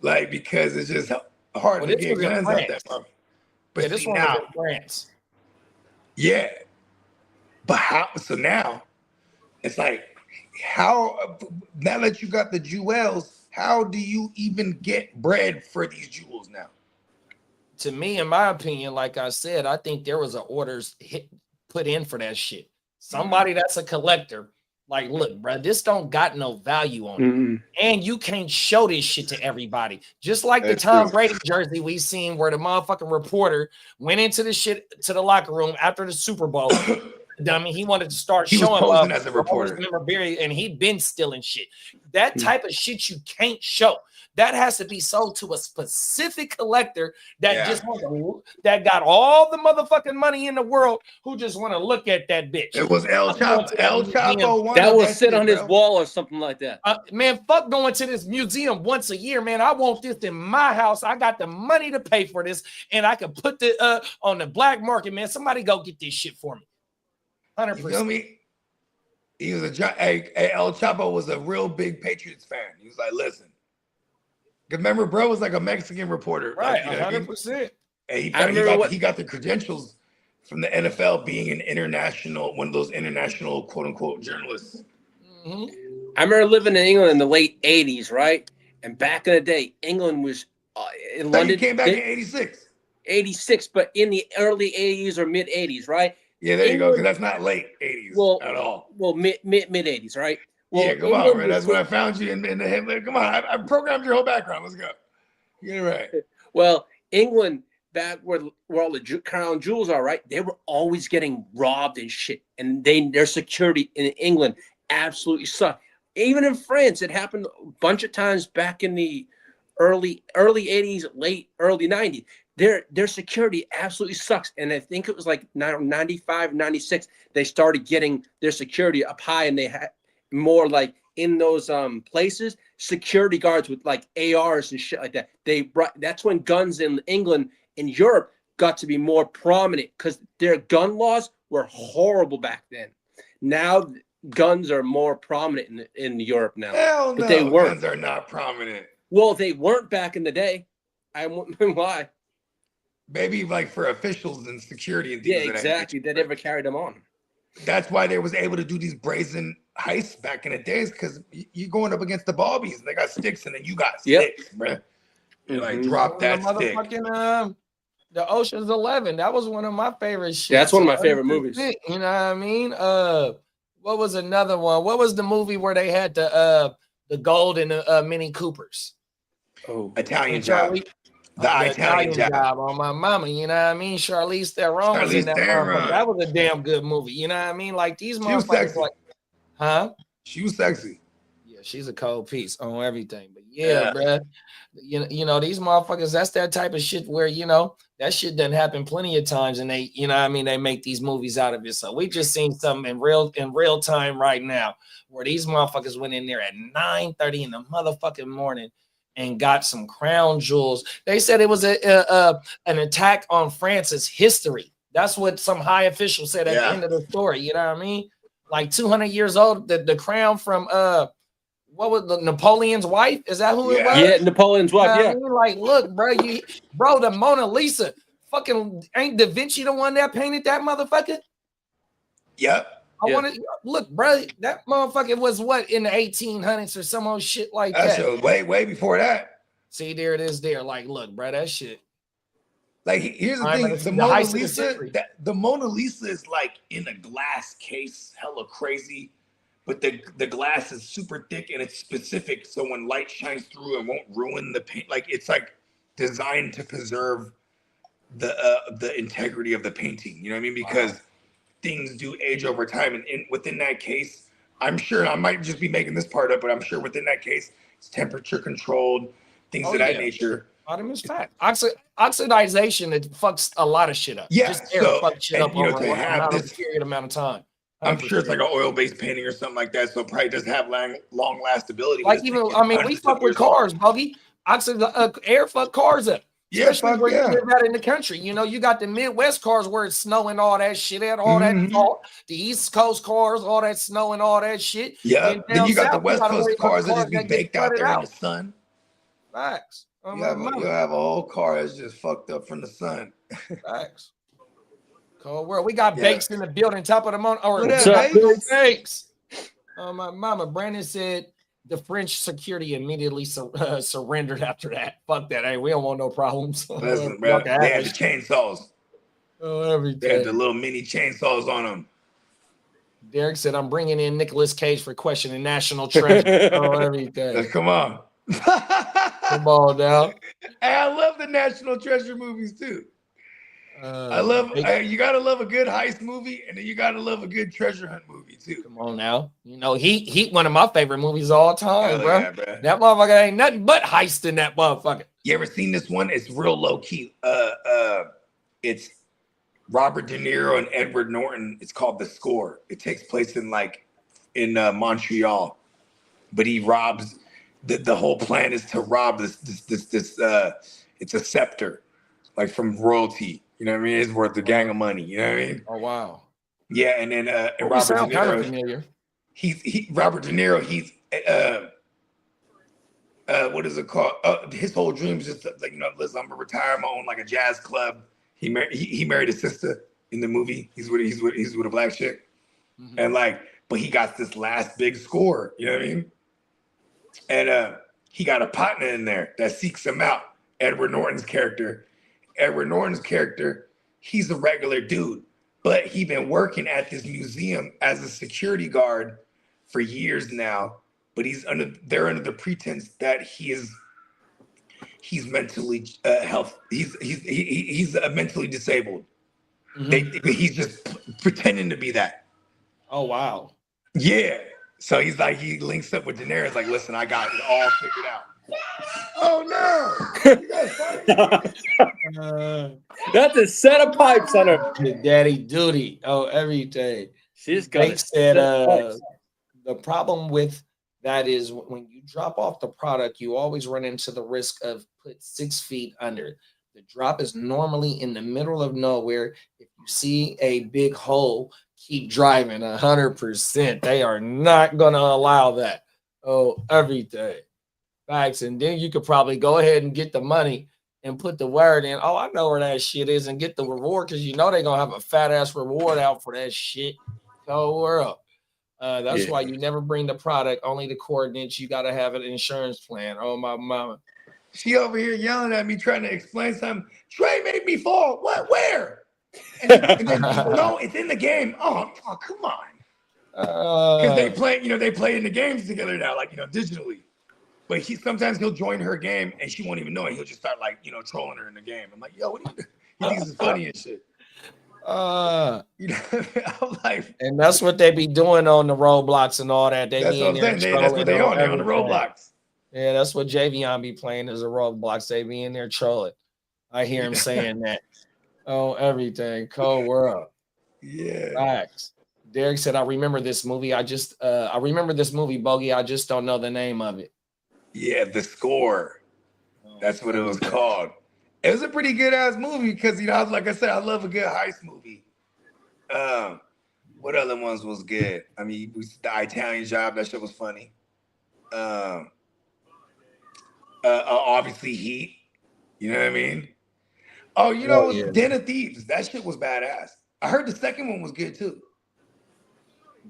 A: Like, because it's just hard to get guns out that motherfucker. But
C: yeah, this
A: see,
C: one
A: now,
C: was in France.
A: Yeah. But how? So now it's like, how? Now that you got the jewels, how do you even get bread for these jewels now?
C: To me, in my opinion, like I said, I think there was an orders put in for that shit. Somebody that's a collector, like, look, bro, this don't got no value on it. And you can't show this shit to everybody. Just like the Tom Brady jersey we seen where the motherfucking reporter went into the shit to the locker room after the Super Bowl. Dummy, he wanted to start showing
A: posing as a reporter.
C: Memorabilia, and he'd been stealing shit. That type of shit you can't show. That has to be sold to a specific collector that that got all the motherfucking money in the world, who just want to look at that bitch.
A: It was El Chapo.
D: That will sit on his wall or something like that.
C: Man, fuck going to this museum once a year, man. I want this in my house. I got the money to pay for this, and I can put the on the black market, man. Somebody go get this shit for me. 100%.
A: You feel me? He was El Chapo was a real big Patriots fan. He was like, listen. Remember, bro was like a Mexican reporter.
C: Right,
A: like,
C: 100%.
A: And he got the credentials from the NFL, being an international, one of those international quote unquote journalists.
D: I remember living in England in the late 80s, right? And back in the day, England was in London.
A: He came back in 86.
D: 86, but in the early 80s or mid 80s, right?
A: Yeah, there you go, because that's not late 80s at all.
D: Well, mid 80s, right? Well,
A: yeah, come on, man. That's when I found you in the headline. Come on, I programmed your whole background. Let's go. Get it right.
D: Well, England, back where all the crown jewels are, right? They were always getting robbed and shit, and their security in England absolutely sucked. Even in France, it happened a bunch of times back in the early 80s, late early 90s. Their security absolutely sucks. And I think it was like 95, 96, they started getting their security up high, and they had more like in those places, security guards with like ARs and shit like that. That's when guns in England and Europe got to be more prominent, because their gun laws were horrible back then. Now guns are more prominent in Europe now.
A: Hell
D: but
A: no,
D: they weren't.
A: Guns are not prominent.
D: Well, they weren't back in the day. I wouldn't know why.
A: maybe like for officials and security and things.
D: Yeah, exactly. They never carried them on.
A: That's why they was able to do these brazen heists back in the days, because you're going up against the Barbies and they got sticks and then you got sticks, bro. You're like, drop that stick.
C: The Ocean's 11. That was one of my favorite shit.
D: That's one of my favorite movies.
C: You know what I mean? What was another one? What was the movie where they had the gold in the Mini Coopers?
D: Oh,
A: Italian Job. The Italian Job
C: on my mama. You know what I mean? Charlize Theron was in that motherfucker. That was a damn good movie. You know what I mean? Like these motherfuckers, like, huh?
A: She was sexy.
C: Yeah, she's a cold piece on everything. But yeah, bruh. You know, these motherfuckers, that's that type of shit where, you know, that shit doesn't happen plenty of times, and they, you know what I mean, they make these movies out of it. So we just seen something in real time right now where these motherfuckers went in there at 9:30 in the motherfucking morning and got some crown jewels. They said it was an attack on France's history. That's what some high official said at the end of the story. You know what I mean? Like 200 years old, the crown from what was the Napoleon's wife? Is that who it was?
D: Yeah, Napoleon's wife.
C: I mean, like, look, bro, the Mona Lisa, fucking ain't Da Vinci the one that painted that motherfucker?
A: Yep.
C: I want to look, bro. That motherfucker was what in the 1800s or some old shit like
A: That's
C: that.
A: way before that.
C: See, there it is. There, like, look, bro, that shit.
A: Like, here's the thing: the Mona Lisa is like in a glass case, hella crazy. But the glass is super thick and it's specific, so when light shines through, it won't ruin the paint. Like it's like designed to preserve the integrity of the painting. You know what I mean? Because things do age over time, and within that case, I'm sure I might just be making this part up, but I'm sure within that case, it's temperature controlled, things of that nature.
C: Bottom fact. Oxidization, it fucks a lot of shit up.
A: Yeah,
C: just air fucks shit up over
A: to have
C: this period amount of time.
A: I'm sure it's like an oil-based painting or something like that, so it probably doesn't have long lastability.
C: Like even, I mean, we fuck with cars, Buggy. Air fuck cars up.
A: Yeah,
C: especially where you live out in the country. You know, you got the Midwest cars where it's snowing, all that shit, and all that salt. The East Coast cars, all that snow and all that shit.
A: Yeah,
C: and
A: then you got the West
C: gotta
A: Coast cars that just be
C: get
A: baked out
C: flooded
A: there in the sun.
C: Facts.
A: You have a whole car that's just fucked up from the sun.
C: Facts. Cold world. We got bakes in the building, top of the mountain. Or bakes. Oh, my mama. Brandon said the French security immediately surrendered after that. Fuck that. Hey, we don't want no problems.
A: Listen, bro, they had the chainsaws.
C: Oh, everything.
A: They had the little mini chainsaws on them.
C: Derek said, I'm bringing in Nicolas Cage for questioning national treasure. Oh, everything.
A: Come on.
C: Come on now.
A: Hey, I love the National Treasure movies too. You gotta love a good heist movie, and then you gotta love a good treasure hunt movie too.
C: Come on now, you know Heat one of my favorite movies of all time, bro.
A: Yeah, bro.
C: That motherfucker ain't nothing but heist in that motherfucker.
A: You ever seen this one? It's real low key. It's Robert De Niro and Edward Norton. It's called The Score. It takes place in Montreal, but he robs. The whole plan is to rob this. It's a scepter, like from royalty. You know what I mean? It's worth a gang of money. You know what I mean?
C: Oh wow.
A: Yeah, and then
C: Robert De Niro. Kind of familiar.
A: Robert De Niro. He's what is it called? His whole dream is just like, you know, listen, I'm gonna retire. I'm gonna own like a jazz club. He married his sister in the movie. He's with a black chick, and but he got this last big score. You know what I mean? And he got a partner in there that seeks him out. Edward Norton's character, he's a regular dude, but he been working at this museum as a security guard for years now. But they're under the pretense that he's mentally he's mentally disabled. He's just pretending to be that.
C: Oh wow.
A: Yeah. So he links up with De Niro. It's like, listen, I got it all figured out. Oh
D: no! That's a set of pipes on her.
C: Daddy duty. Oh, everything.
D: She's got
C: the problem with that is when you drop off the product, you always run into the risk of put 6 feet under. The drop is normally in the middle of nowhere. If you see a big hole, keep driving 100%. They are not going to allow that. Oh, everything. Facts. And then you could probably go ahead and get the money and put the word in. Oh, I know where that shit is, and get the reward because you know they're gonna have a fat ass reward out for that shit. Whole world. That's why you never bring the product, only the coordinates. You gotta have an insurance plan. Oh my mama.
A: She over here yelling at me, trying to explain something. Trey made me fall. What? Where? And then no, it's in the game. Oh come on. Because they play, they play in the games together now, like digitally. But sometimes he'll join her game and she won't even know it. He'll just start like trolling her in the game. I'm like, yo, what are you doing? He thinks it's funny and shit. I'm like,
C: and that's what they be doing on the Roblox and all that. They
A: that's
C: be
A: what
C: in
A: I'm
C: there
A: saying. That's what they on. They're on the Roblox.
C: Yeah, that's what Javion be playing as a Roblox. They be in there trolling. I hear him saying that. Oh, everything. Cold world.
A: Yeah.
C: Facts. Derek said, I remember this movie. I remember this movie, Bogey. I just don't know the name of it.
A: Yeah, The Score. That's what it was called. It was a pretty good ass movie because like I said, I love a good heist movie. What other ones was good? I mean, The Italian Job, that shit was funny. Obviously Heat. You know what I mean? Oh, Den of Thieves. That shit was badass. I heard the second one was good too.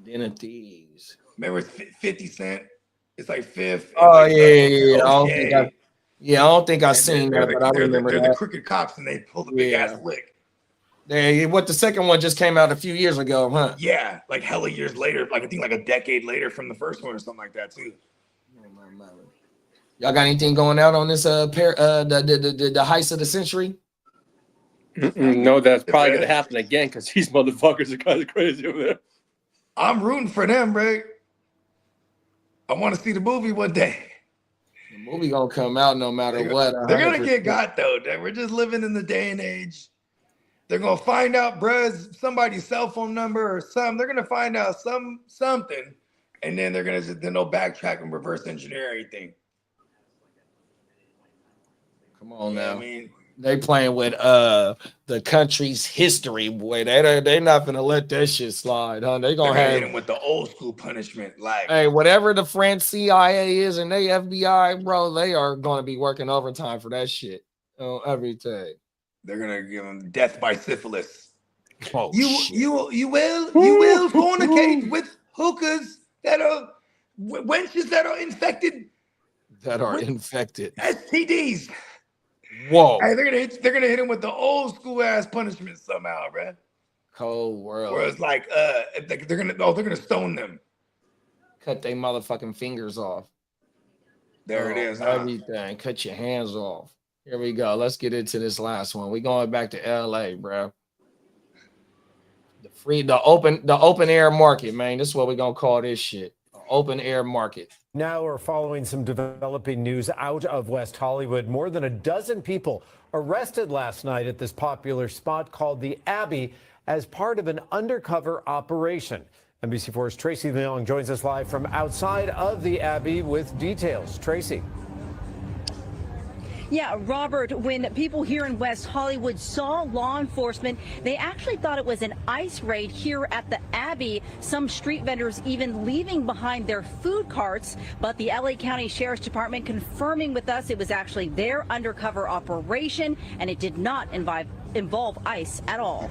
C: Den of Thieves.
A: Remember 50 Cent? It's like Fifth.
C: Oh, yeah. I don't think I've seen that, but I remember
A: they're
C: that.
A: the crooked cops and they pull the big ass lick.
C: What the second one just came out a few years ago, huh?
A: Yeah, like hella years later. Like I think like a decade later from the first one or something like that too.
C: Y'all got anything going out on this the heist of the century?
D: No, that's probably gonna happen again because these motherfuckers are kind of crazy over there.
A: I'm rooting for them, bro. I want to see the movie one day.
C: The movie gonna come out no matter what.
A: They're gonna get got though. We're just living in the day and age. They're gonna find out, bruh, somebody's cell phone number or something. They're gonna find out something, and then they'll backtrack and reverse engineer everything.
C: Come on now.
A: I mean,
C: they playing with the country's history, boy. They not gonna let that shit slide, huh? They gonna
A: hit them with the old school punishment, like
C: hey, whatever the French CIA is and they FBI, bro, they are gonna be working overtime for that shit. Oh, everything.
A: They're gonna give them death by syphilis.
C: Oh,
A: you will fornicate with hookers that are wenches that are infected. STDs.
C: Whoa.
A: Hey, they're gonna hit him with the old school ass punishment somehow, bruh.
C: Cold world.
A: Where it's like they're gonna stone them.
C: Cut their motherfucking fingers off.
A: There it is.
C: Everything. Cut your hands off. Here we go. Let's get into this last one. We're going back to LA, bro. The open air market, man. This is what we're gonna call this shit. Open air market.
K: Now we're following some developing news out of West Hollywood. More than a dozen people arrested last night at this popular spot called the Abbey as part of an undercover operation. NBC4's Tracy Leong joins us live from outside of the Abbey with details. Tracy.
Q: Yeah, Robert, when people here in West Hollywood saw law enforcement, they actually thought it was an ICE raid here at the Abbey. Some street vendors even leaving behind their food carts. But the LA County Sheriff's Department confirming with us it was actually their undercover operation and it did not involve ICE at all.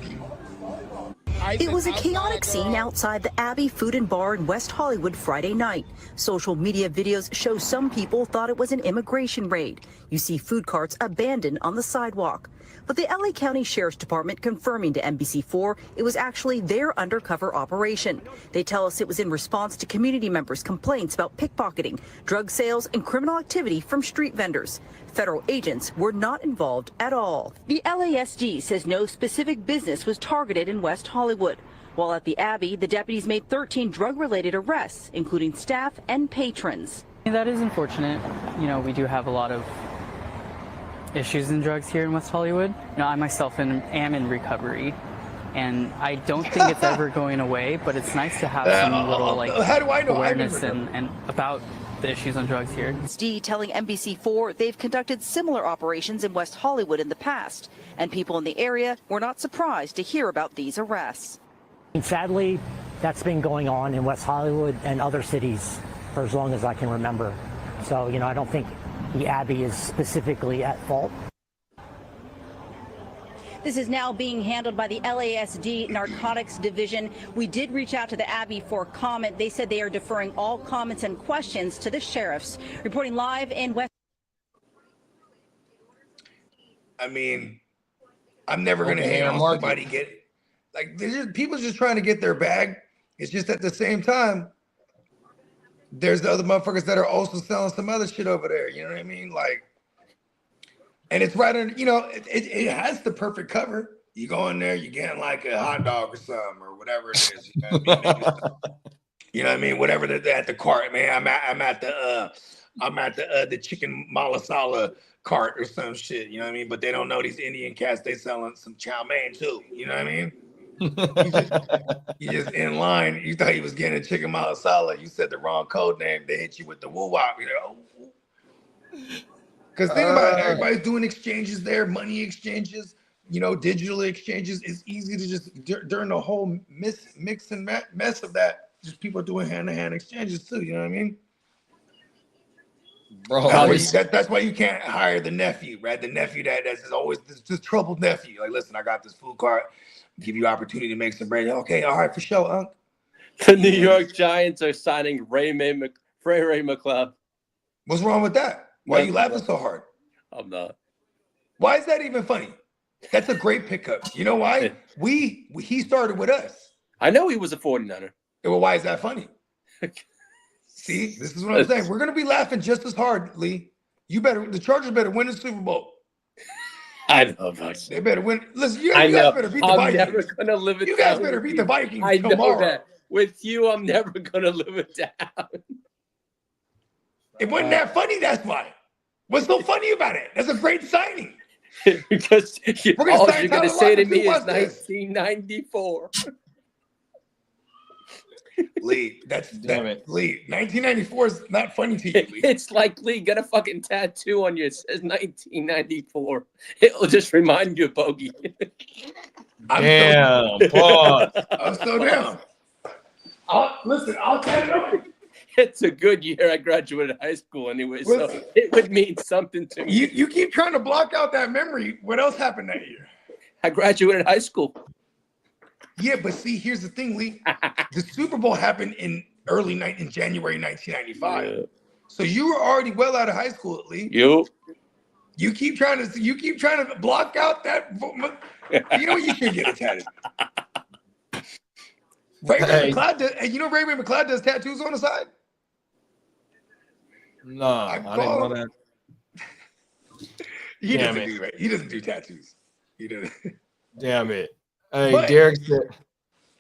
Q: It was a chaotic scene outside the Abbey Food and Bar in West Hollywood Friday night. Social media videos show some people thought it was an immigration raid. You see food carts abandoned on the sidewalk. But the LA County Sheriff's Department confirming to NBC4 it was actually their undercover operation. They tell us it was in response to community members' complaints about pickpocketing, drug sales, and criminal activity from street vendors. Federal agents were not involved at all. The LASD says no specific business was targeted in West Hollywood. While at the Abbey, the deputies made 13 drug-related arrests, including staff and patrons.
R: That is unfortunate. You know, we do have a lot of issues in drugs here in West Hollywood. You know, I myself am in recovery, and I don't think it's ever going away, but it's nice to have some little awareness and about the issues on drugs here.
Q: SD telling NBC4 they've conducted similar operations in West Hollywood in the past, and people in the area were not surprised to hear about these arrests.
S: Sadly, that's been going on in West Hollywood and other cities for as long as I can remember. So, you know, I don't think the Abbey is specifically at fault.
Q: This is now being handled by the LASD Narcotics Division. We did reach out to the Abbey for comment. They said they are deferring all comments and questions to the sheriffs. Reporting live in West.
A: I mean, I'm never going to hate on somebody get like people just trying to get their bag. It's just at the same time, there's the other motherfuckers that are also selling some other shit over there. You know what I mean? Like, and it's right under, it has the perfect cover. You go in there, you getting like a hot dog or something or whatever it is. You know what I mean? You know what I mean? Whatever at the cart, man. I'm at the chicken malasala cart or some shit. You know what I mean? But they don't know these Indian cats. They selling some chow mein too. You know what I mean? You just in line. You thought he was getting a chicken malasala. You said the wrong code name. They hit you with the woo wop. Because think about it, everybody's doing exchanges there, money exchanges, digital exchanges. It's easy to just during the whole mix and mess of that, just people doing hand-to-hand exchanges too. You know what I mean?
C: Bro,
A: that's why you can't hire the nephew, right? The nephew that's always this troubled nephew. Like, listen, I got this food cart. Give you opportunity to make some bread. Okay, all right, for sure, Unc.
D: The New York Giants are signing Ray McCloud.
A: What's wrong with that? Why are you laughing so hard?
D: I'm not.
A: Why is that even funny? That's a great pickup. You know why? He started with us.
D: I know he was a 49er.
A: Well, why is that funny? See, this is what I'm saying. We're gonna be laughing just as hard, Lee. The Chargers better win the Super Bowl.
D: I know, Bucks.
A: They better win. Listen, you guys better beat the Vikings.
D: I'm never gonna live it down.
A: You guys better beat the Vikings tomorrow.
D: Know that. With you, I'm never gonna live it down.
A: It wasn't that funny, that's why. What's so funny about it? That's a great signing.
D: Because all you're going to say to me is
A: 1994. Lee, Lee, 1994 is not funny to you, Lee.
D: It's like, Lee, got a fucking tattoo on you. It says 1994. It'll just remind you of Bogey.
C: Damn,
A: I'm so down. I'll tat it on.
D: It's a good year. I graduated high school anyway, so it would mean something to me.
A: You keep trying to block out that memory. What else happened that year?
D: I graduated high school.
A: Yeah, but see, here's the thing, Lee. The Super Bowl happened in January 1995. Yeah. So you were already well out of high school, Lee. You keep trying to block out that. You know you should get it tatted. Ray McCloud does. And you know Ray McCloud does tattoos on the side.
C: No, I didn't know that.
A: He doesn't do tattoos. He doesn't.
C: Damn it. Hey, Derek said.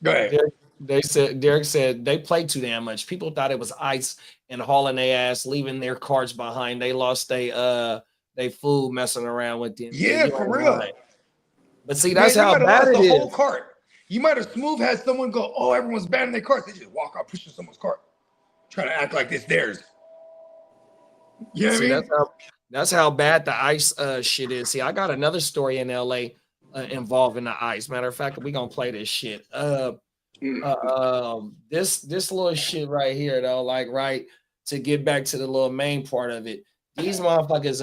A: Go ahead.
C: Derek said they played too damn much. People thought it was ice and hauling their ass, leaving their carts behind. They lost they food messing around with them.
A: Yeah, for real.
C: But see, that's how bad it is.
A: Whole cart. You might have smooth had someone go, oh, everyone's banning their carts. They just walk out pushing someone's cart, trying to act like it's theirs. You know what I mean?
C: That's how bad the ice shit is. See, I got another story in LA involving the ice. Matter of fact, we're gonna play this shit. This little shit right here, though, like to get back to the little main part of it. These motherfuckers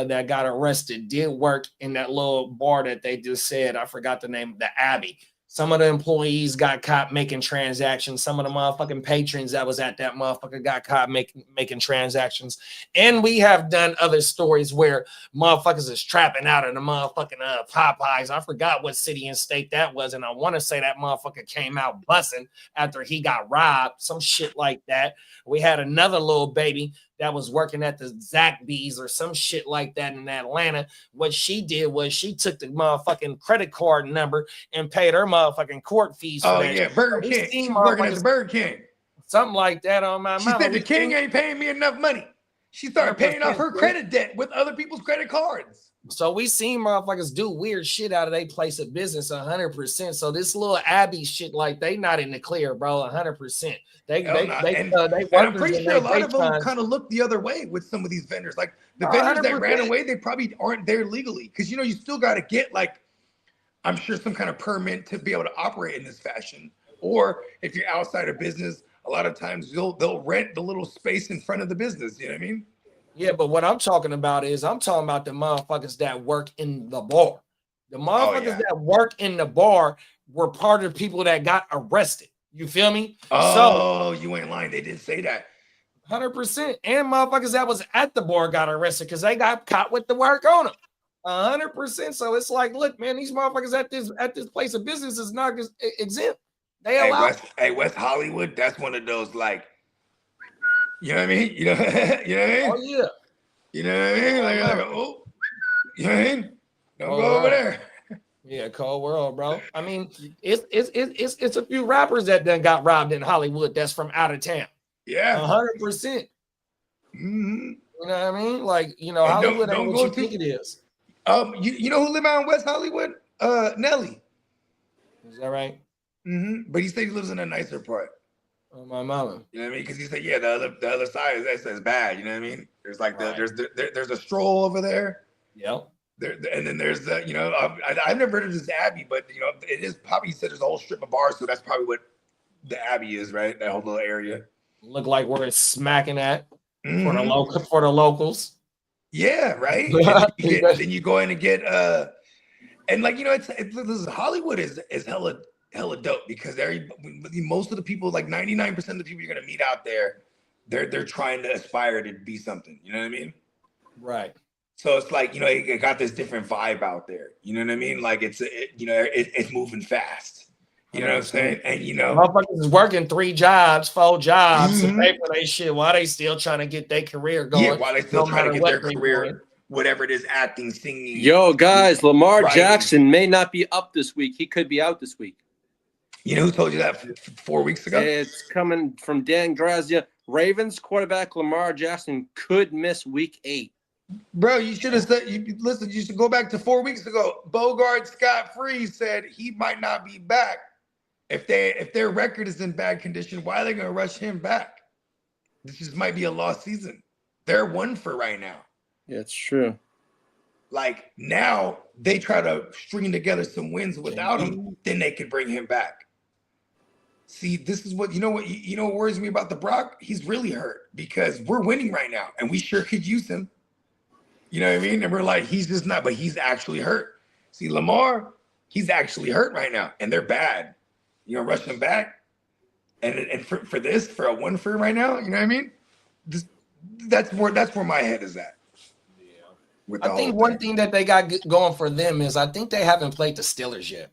C: that got arrested did work in that little bar that they just said. I forgot the name, the Abbey. Some of the employees got caught making transactions. Some of the motherfucking patrons that was at that motherfucker got caught making transactions. And we have done other stories where motherfuckers is trapping out of the motherfucking Popeyes. I forgot what city and state that was. And I want to say that motherfucker came out bussing after he got robbed. Some shit like that. We had another little baby that was working at the Zaxby's or some shit like that in Atlanta. What she did was she took the motherfucking credit card number and paid her motherfucking court fees for that.
A: Yeah, Burger King. She's working at the Burger King.
C: Something like that on my
A: She said the king ain't paying me enough money. She started paying off her credit debt with other people's credit cards.
C: So we seen motherfuckers do weird shit out of their place of business 100%. So this little Abbey shit, like they not in the clear, bro, 100%.
A: I'm pretty sure a lot of them kind of look the other way with some of these vendors. Like the vendors that ran away, they probably aren't there legally because you still got to get like, I'm sure some kind of permit to be able to operate in this fashion. Or if you're outside of business, a lot of times they'll rent the little space in front of the business. You know what I mean?
C: Yeah, but what I'm talking about is I'm talking about the motherfuckers that work in the bar. The motherfuckers that work in the bar were part of the people that got arrested. You feel me?
A: Oh, you ain't lying. They did say that.
C: 100%. And motherfuckers that was at the bar got arrested because they got caught with the work on them. 100%. So it's like, look, man, these motherfuckers at this place of business is not exempt. They allow.
A: West Hollywood. That's one of those like, you know what I mean? You know, you know what I mean?
C: Oh yeah.
A: You know what I mean? Like oh, you know what I mean? Don't go over there.
C: Yeah, cold world, bro. I mean, it's a few rappers that done got robbed in Hollywood that's from out of town.
A: Yeah,
C: 100%. You know what I mean? Like, you know, Hollywood ain't what you think it is.
A: You know who live out in West Hollywood? Nelly.
C: Is that right?
A: But he said he lives in a nicer part.
C: Oh, my mama.
A: You know what I mean? Because he said, yeah, the other side is bad. You know what I mean? There's like there's a stroll over there.
C: Yep.
A: And then there's the, you know, I've never heard of this Abbey, but you know, it is probably, he said there's a whole strip of bars, so that's probably what the Abbey is, right? That whole little area.
C: Look like where it's smacking at for the locals.
A: Yeah, right. Then you go in and get and like, you know, listen, Hollywood is hella dope because most of the people, like 99% of the people you're gonna meet out there, they're trying to aspire to be something. You know what I mean?
C: Right.
A: So it's like, you know, it got this different vibe out there. You know what I mean? Like it's moving fast. You know what I'm saying? And you know,
C: motherfuckers is working 3 jobs, 4 jobs to pay for their shit while they still trying to get their career going.
A: Yeah, while they still trying to get their career, whatever it is, acting, singing.
D: Yo, guys, Lamar Jackson may not be up this week. He could be out this week.
A: You know who told you that 4 weeks ago?
D: It's coming from Dan Grazia. Ravens quarterback Lamar Jackson could miss week 8.
A: Bro, you should have said, listen, you should go back to 4 weeks ago. Bogart Scott-Free said he might not be back. If their record is in bad condition, why are they going to rush him back? This just might be a lost season. They're 1 for right now.
D: Yeah, it's true.
A: Like now they try to string together some wins without him, then they could bring him back. See, this is what what worries me about the Brock? He's really hurt because we're winning right now and we sure could use him. You know what I mean? And we're like, he's just not, but he's actually hurt. See, Lamar, he's actually hurt right now, and they're bad. You know, rush him back, and for a 1 for right now, you know what I mean? That's where my head is at. Yeah.
C: I think one thing that they got going for them is I think they haven't played the Steelers yet.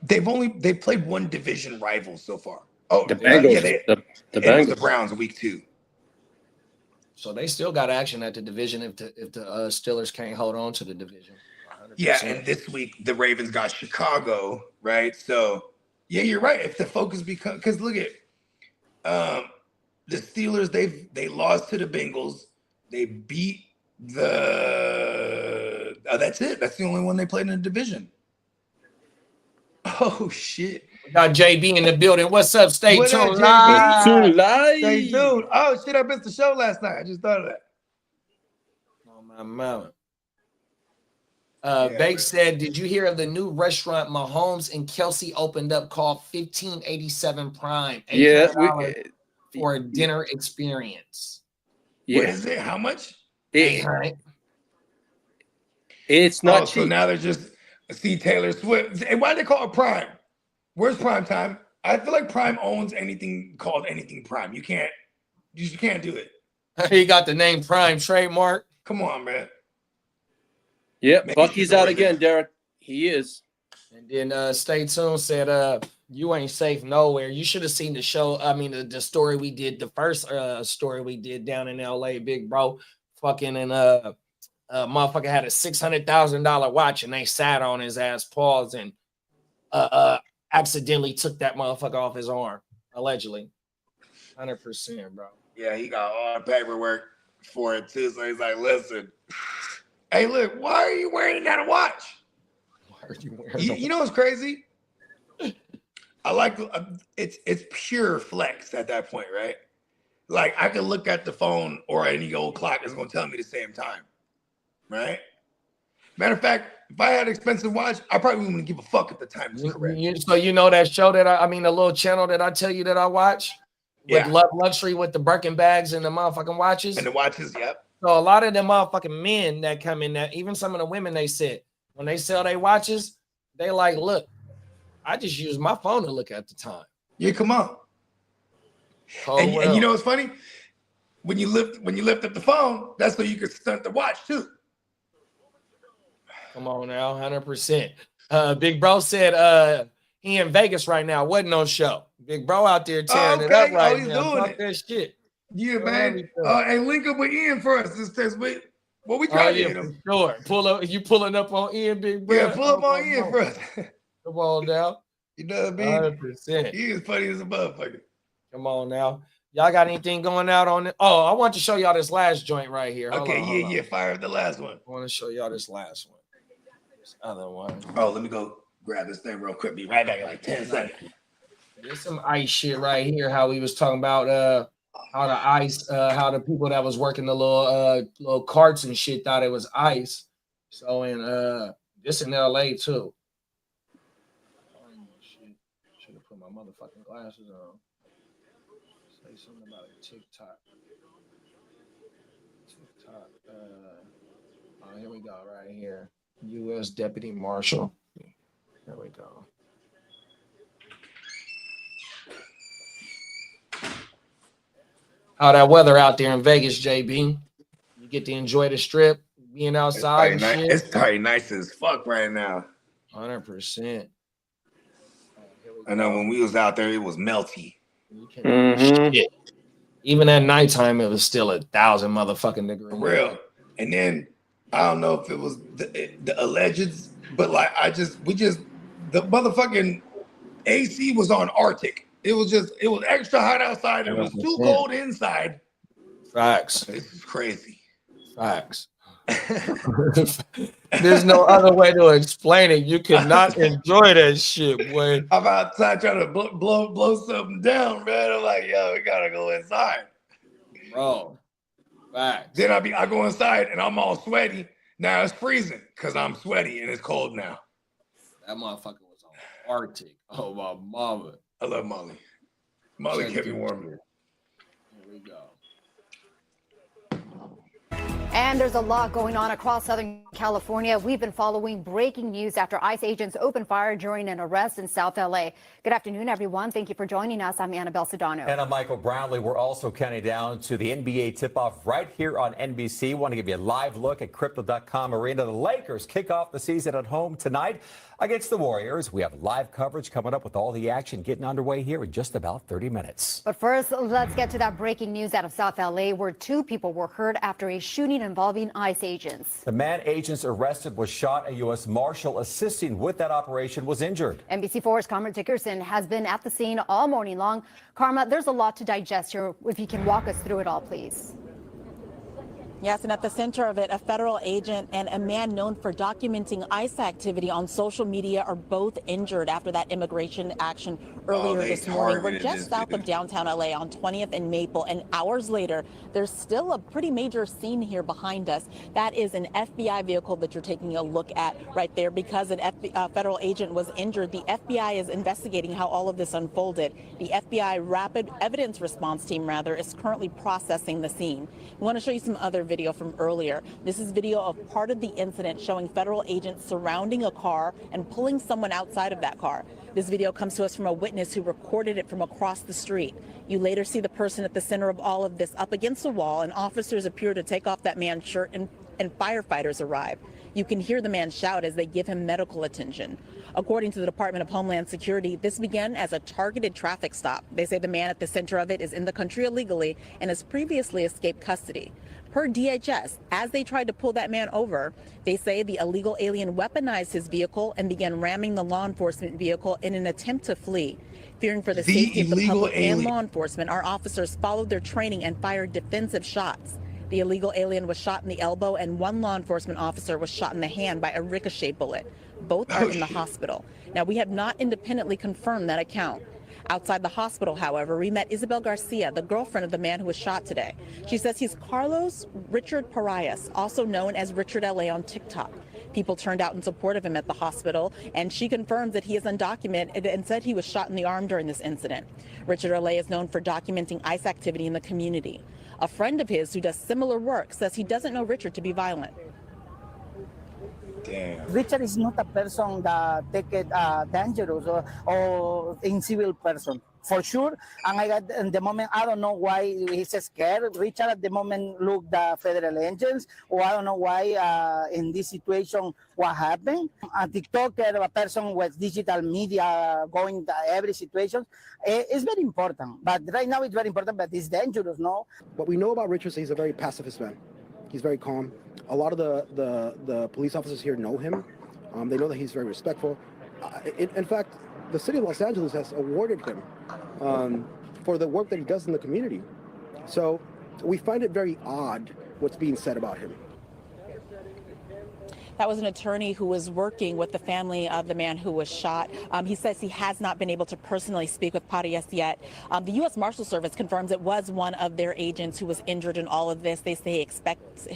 A: They've played 1 division rival so far. Oh,
D: the Bengals.
A: The Bengals. The Browns week 2.
C: So they still got action at the division if the Steelers can't hold on to the division. 100%.
A: Yeah, and this week the Ravens got Chicago, right? So yeah, you're right. If the focus because look at the Steelers, they lost to the Bengals. They beat that's it. That's the only one they played in the division. Oh shit.
C: We got JB in the building. What's up? Stay tuned.
A: Stay tuned. Oh shit, I missed the show last night. I just thought of that.
C: Oh my mouth. Bates said, did you hear of the new restaurant Mahomes and Kelsey opened up called 1587 Prime?
D: Yeah.
C: For a dinner experience.
A: Yeah. What is it? How much?
D: It's not cheap.
A: So now they're just see Taylor Swift. And why do they call it Prime? Where's Prime Time? I feel like Prime owns anything called anything Prime. You just can't do it.
C: He got the name Prime trademark.
A: Come on, man.
D: Yeah, Bucky's out again, Derek. He is.
C: And then Stay Tuned said, you ain't safe nowhere. You should have seen the show. I mean, the story we did, the first story we did down in LA, big bro. Fucking and motherfucker had a $600,000 watch and they sat on his ass paws and accidentally took that motherfucker off his arm, allegedly. 100%, bro.
A: Yeah, he got all the paperwork for it too. So he's like, listen, hey, look, why are you wearing that watch?
C: Why are you wearing
A: you know what's crazy? I like it's pure flex at that point, right? Like I can look at the phone or any old clock that's gonna tell me the same time, right? Matter of fact, if I had an expensive watch, I probably wouldn't give a fuck if the time was correct.
C: So you know that show that the little channel that I tell you that I watch with Love Luxury with the Birkin bags and the motherfucking watches
A: and the watches, yep.
C: So a lot of them motherfucking men that come in there, even some of the women, they said when they sell their watches, they like, look, I just use my phone to look at the time.
A: Yeah, come on. And you know what's funny? When you lift up the phone, that's so you can stunt the watch too.
C: Come on now, 100%. Big Bro said he in Vegas right now. Wasn't no show. Big Bro out there tearing it up right now. Fuck that shit.
A: Yeah, man. And link up with Ian for us. What we trying to hit him.
C: For sure. You pulling up on Ian, Big Bro?
A: Yeah, pull up on Ian for us.
C: Come on now.
A: You know what I mean?
C: 100%.
A: He is funny as a motherfucker.
C: Come on now. Y'all got anything going out on it? Oh, I want to show y'all this last joint right here. Hold on.
A: Fire up the last one.
C: I want to show y'all this last one. This other one.
A: Oh, let me go grab this thing real quick. Be right back in like 10 seconds.
C: There's some ice shit right here. How he was talking about how the ice, how the people that was working the little carts and shit thought it was ice. So in this in LA too. Should have put my motherfucking glasses on. Say something about it. TikTok. Oh, here we go, right here. U.S. Deputy Marshal. There we go. How that weather out there in Vegas, JB? You get to enjoy the strip, being outside and shit.
A: It's probably nice as fuck right now.
C: 100%.
A: I know when we was out there, it was melty.
C: Shit. Even at nighttime, it was still 1,000 motherfucking degrees.
A: For real. And then I don't know if it was the alleged, but like the motherfucking AC was on Arctic. It was extra hot outside. It was too cold inside.
C: Facts.
A: This is crazy.
C: Facts. There's no other way to explain it. You cannot enjoy that shit, boy.
A: I'm outside trying to blow something down, man. I'm like, yo, we gotta go inside.
C: Bro. Facts.
A: Then I go inside and I'm all sweaty. Now it's freezing because I'm sweaty and it's cold now.
C: That motherfucker was on Arctic. Oh my mama.
A: I love Molly. Molly kept me warm here.
C: Here we go.
T: And there's a lot going on across Southern California. We've been following breaking news after ICE agents opened fire during an arrest in South LA. Good afternoon, everyone. Thank you for joining us. I'm Annabelle Sedano.
U: And I'm Michael Brownlee. We're also counting down to the NBA tip-off right here on NBC. Want to give you a live look at Crypto.com Arena. The Lakers kick off the season at home tonight against the Warriors. We have live coverage coming up with all the action getting underway here in just about 30 minutes.
T: But first, let's get to that breaking news out of South LA, where 2 people were hurt after a shooting involving ICE agents.
U: The man agents arrested was shot. A U.S. Marshal assisting with that operation was injured.
T: NBC4's Karma Dickerson has been at the scene all morning long. Karma, there's a lot to digest here. If you can walk us through it all, please.
V: Yes, and at the center of it, a federal agent and a man known for documenting ICE activity on social media are both injured after that immigration action earlier this morning. We're just south of downtown LA on 20th and Maple, and hours later, there's still a pretty major scene here behind us. That is an FBI vehicle that you're taking a look at right there. Because a federal agent was injured, the FBI is investigating how all of this unfolded. The FBI Rapid Evidence Response Team, is currently processing the scene. We want to show you some other video from earlier. This is video of part of the incident showing federal agents surrounding a car and pulling someone outside of that car. This video comes to us from a witness who recorded it from across the street. You later see the person at the center of all of this up against the wall, and officers appear to take off that man's shirt and firefighters arrive. You can hear the man shout as they give him medical attention. According to the Department of Homeland Security, this began as a targeted traffic stop. They say the man at the center of it is in the country illegally and has previously escaped custody. Per DHS, as they tried to pull that man over, they say the illegal alien weaponized his vehicle and began ramming the law enforcement vehicle in an attempt to flee. Fearing for the safety of the public and law enforcement, our officers followed their training and fired defensive shots. The illegal alien was shot in the elbow, and one law enforcement officer was shot in the hand by a ricochet bullet. Both are in the hospital. Now, we have not independently confirmed that account. Outside the hospital, however, we met Isabel Garcia, the girlfriend of the man who was shot today. She says he's Carlos Richard Parias, also known as Richard LA on TikTok. People turned out in support of him at the hospital, and she confirms that he is undocumented and said he was shot in the arm during this incident. Richard LA is known for documenting ICE activity in the community. A friend of his who does similar work says he doesn't know Richard to be violent.
A: Damn.
B: Richard is not a person that take it dangerous or in civil person. For sure, and I got in the moment, I don't know why he's scared. Richard at the moment look the federal agents, or I don't know why in this situation what happened. A TikToker, a person with digital media going to every situation, it's very important. But right now it's very important, but it's dangerous, no?
F: What we know about Richard is he's a very pacifist man. He's very calm. A lot of the police officers here know him. They know that he's very respectful. In fact, the city of Los Angeles has awarded him for the work that he does in the community. So we find it very odd what's being said about him.
V: That was an attorney who was working with the family of the man who was shot. He says he has not been able to personally speak with Parias yet. The U.S. Marshal Service confirms it was one of their agents who was injured in all of this. They say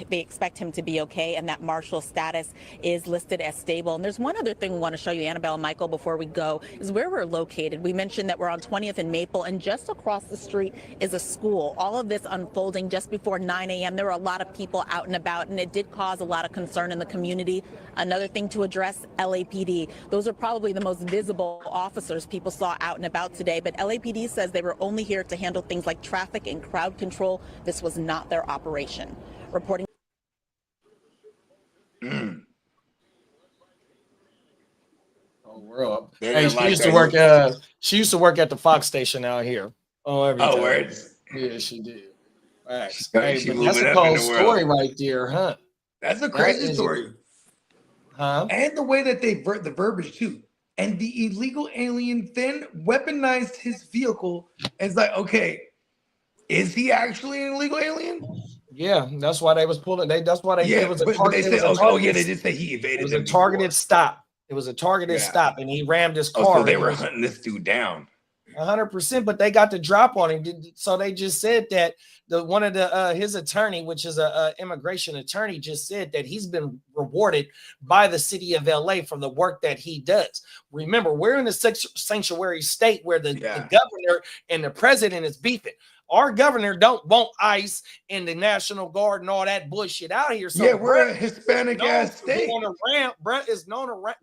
V: they expect him to be okay, and that Marshal status is listed as stable. And there's one other thing we want to show you, Annabelle and Michael, before we go, is where we're located. We mentioned that we're on 20th and Maple, and just across the street is a school. All of this unfolding just before 9 a.m. There were a lot of people out and about, and it did cause a lot of concern in the community. Another thing to address, LAPD. Those are probably the most visible officers people saw out and about today, but LAPD says they were only here to handle things like traffic and crowd control. This was not their operation. Reporting.
C: Oh, world.
A: Hey,
C: She used to work at the Fox station out here.
A: Words.
C: Yeah, she did. Right.
A: She
C: Hey, but that's
A: moving
C: a
A: up in
C: cold
A: the world.
C: story right there, huh?
A: That's a crazy story.
C: Huh?
A: And the way that they the verbiage too. And the illegal alien then weaponized his vehicle. And it's like, okay, is he actually an illegal alien?
C: Yeah, that's why they was pulling. That's why they.
A: Yeah,
C: It was a
A: but
C: target.
A: they said, they did say he evaded.
C: It was
A: them
C: a targeted
A: before.
C: stop. It was a targeted stop, and he rammed his car.
A: So they were hunting this dude down.
C: 100%, but they got the drop on him. So they just said that one of his attorney, which is a immigration attorney, just said that he's been rewarded by the city of LA for the work that he does. Remember, we're in a sanctuary state where the governor and the president is beefing. Our governor don't want ICE and the National Guard and all that bullshit out here. So
A: yeah, we're a Hispanic ass state.
C: Brett is known around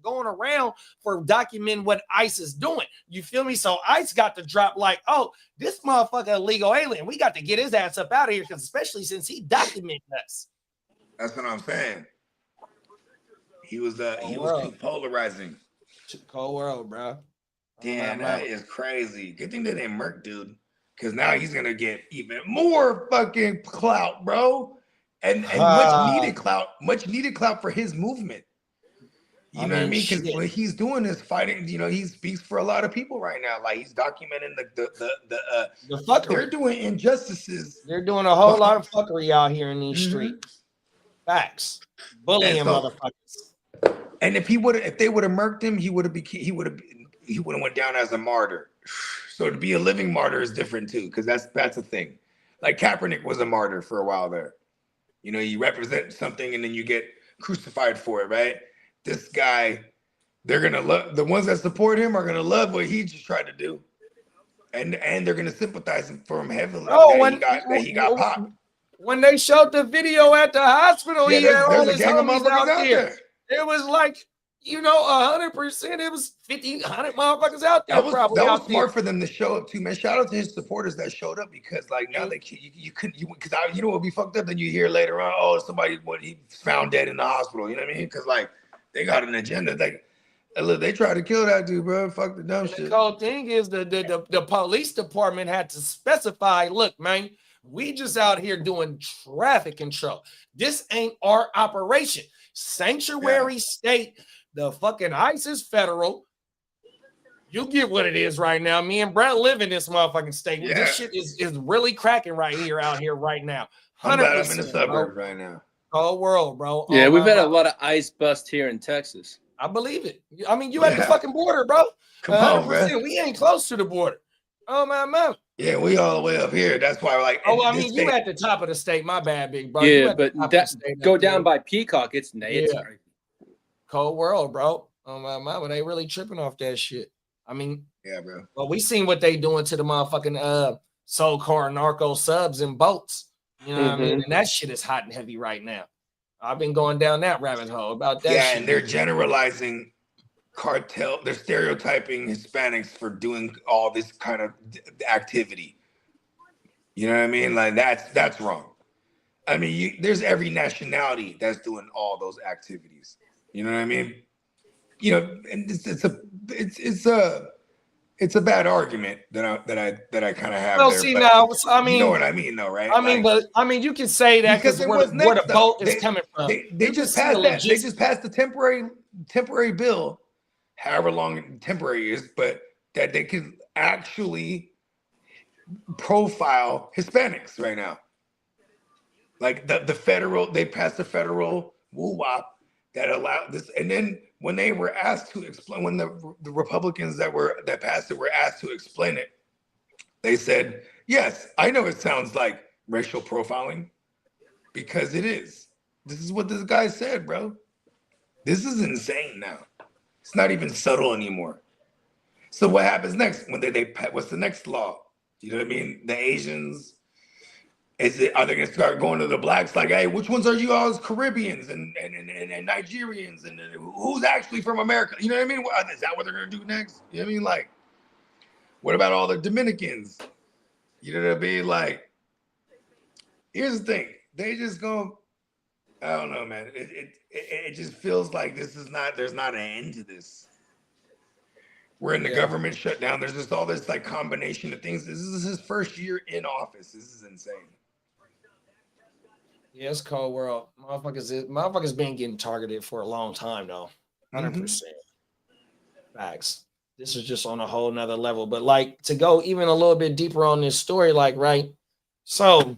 C: going around for documenting what ICE is doing. You feel me? So ICE got to drop like, oh, this motherfucker illegal alien. We got to get his ass up out of here, because especially since he documented us.
A: That's what I'm saying. He was too polarizing.
C: Cold world, bro.
A: Damn, that is crazy. Good thing they didn't murk dude. Because now he's gonna get even more fucking clout, bro, and much needed clout for his movement. You know what I mean? Because what he's doing is fighting. You know, he speaks for a lot of people right now. Like, he's documenting the
C: fuckery.
A: They're doing injustices.
C: They're doing a whole lot of fuckery out here in these streets. Facts, bullying motherfuckers.
A: And if they would have murked him, he would have went down as a martyr. So to be a living martyr is different too, because that's a thing. Like Kaepernick was a martyr for a while there. You know, you represent something and then you get crucified for it, right? This guy, they're gonna love the ones that support him are gonna love what he just tried to do, and they're gonna sympathize for him heavily. That he got popped.
C: When they showed the video at the hospital, he had all
A: there's a
C: his
A: gang of
C: homies
A: motherfuckers
C: out there. It was like, 100%. It was 1,500 motherfuckers out there.
A: That was smart for them to show up too, man. Shout out to his supporters that showed up, because like now you couldn't, because you know what would be fucked up. Then you hear later on, somebody he found dead in the hospital. You know what I mean? Because like they got an agenda. Like, look, they tried to kill that dude, bro. Fuck the dumb shit.
C: The whole thing is the police department had to specify. Look, man, we just out here doing traffic control. This ain't our operation. Sanctuary state. The fucking ICE is federal. You get what it is right now. Me and Brett live in this motherfucking state. Yeah. This shit is really cracking out here right now. 100%,
A: I'm glad I'm in the suburbs right now.
C: Whole world, bro.
D: Yeah, we've had a lot of ICE bust here in Texas.
C: I believe it. I mean, you at the fucking border, bro.
A: Come on, bro.
C: We ain't close to the border. Oh, my mom.
A: Yeah, we all the way up here. That's why, like,
C: you at the top of the state. My bad, big bro.
D: Yeah, but go down by Peacock. It's crazy.
C: Cold world, bro. Oh my mama, they really tripping off that shit. I mean,
A: yeah, bro.
C: Well, we seen what they doing to the motherfucking so-called narco subs and boats. You know what I mean? And that shit is hot and heavy right now. I've been going down that rabbit hole about that shit.
A: And they're generalizing cartel. They're stereotyping Hispanics for doing all this kind of activity. You know what I mean? Like that's wrong. I mean, there's every nationality that's doing all those activities. You know what I mean? You know, and it's a bad argument that I kind of have.
C: Well,
A: there,
C: see now, I mean,
A: you know what I mean, though, right?
C: I mean, but I mean, you can say that because where the boat is coming from.
A: They just passed that. They just passed the temporary bill, however long temporary is, but that they can actually profile Hispanics right now. Like the federal, they passed a federal woo-wop that allowed this, and then when they were asked to explain, when the Republicans that passed it were asked to explain it, they said, "Yes, I know it sounds like racial profiling, because it is. This is what this guy said, bro. This is insane now. It's not even subtle anymore." So what happens next when what's the next law? You know what I mean? The Asians. Are they gonna start going to the blacks like, hey, which ones are you all as Caribbeans and Nigerians and who's actually from America? You know what I mean? Is that what they're gonna do next? You know what I mean? Like, what about all the Dominicans? You know what I mean? Like, here's the thing. They just go, I don't know, man. It just feels like there's not an end to this. We're in the government shutdown. There's just all this like combination of things. This is his first year in office. This is insane.
C: Yeah, it's cold world. Motherfuckers been getting targeted for a long time though. 100%. Facts. This is just on a whole nother level. But like to go even a little bit deeper on this story, like, right? So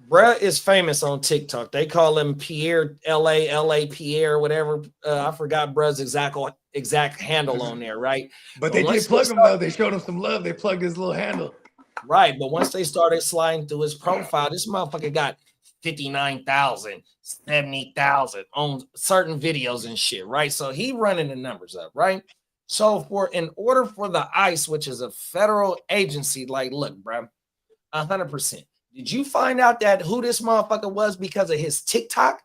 C: bruh is famous on TikTok. They call him Pierre, LA Pierre, whatever. I forgot bruh's exact handle on there, right?
A: But they did plug him though. They showed him some love. They plugged his little handle.
C: Right, but once they started sliding through his profile, this motherfucker got 59,000, 70,000 on certain videos and shit, right? So he running the numbers up, right? So in order for the ICE, which is a federal agency, like, look, bro, 100%. Did you find out that who this motherfucker was because of his TikTok?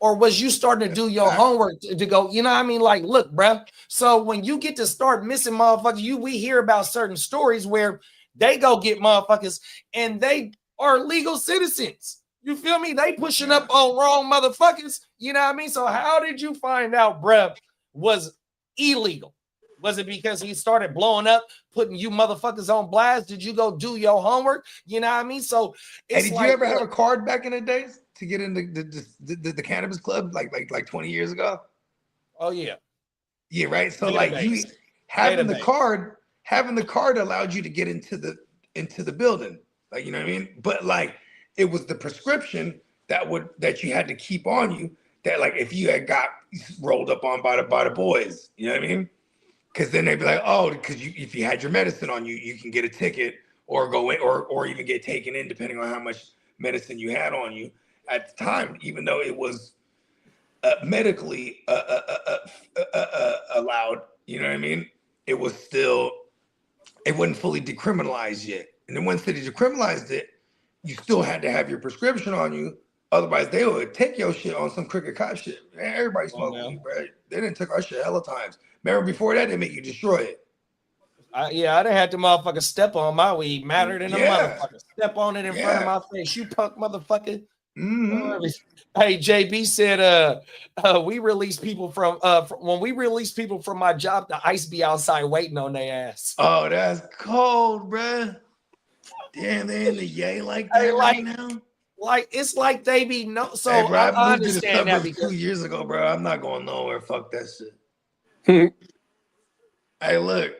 C: Or was you starting to do your homework to go, you know what I mean? Like, look, bro. So when you get to start missing motherfuckers, we hear about certain stories where they go get motherfuckers and they are legal citizens. You feel me? They pushing up on wrong motherfuckers. You know what I mean? So how did you find out bruh was illegal? Was it because he started blowing up, putting you motherfuckers on blast? Did you go do your homework? You know what I mean? So
A: hey, did you ever have a card back in the days to get in the cannabis club like 20 years ago?
C: Oh yeah.
A: Yeah, right. So like you having the card allowed you to get into the building. Like, you know what I mean? But like it was the prescription that you had to keep on you, that like if you had got rolled up on by the boys, you know what I mean? Because then they'd be like, oh, because if you had your medicine on you, you can get a ticket or go in or even get taken in depending on how much medicine you had on you at the time, even though it was medically allowed. You know what I mean? It was still, it wasn't fully decriminalized yet. And then once they decriminalized it, you still had to have your prescription on you. Otherwise, they would take your shit on some crooked cop shit. Man, everybody smoked weed, bro. They didn't take our shit hella times. Remember before that, they make you destroy it.
C: I done had the motherfucker step on my weed. Mattered in a motherfucker. Step on it in front of my face. You punk motherfucker. Hey, JB said, we release people from when we release people from my job, the ICE be outside waiting on their ass.
A: Oh, that's cold, bruh. Damn, they in the yay like that right now.
C: Like it's like they be so.
A: Hey, bro,
C: I
A: moved to the
C: understand that
A: suburbs 2 years ago, bro. I'm not going nowhere. Fuck that shit. Hey, look,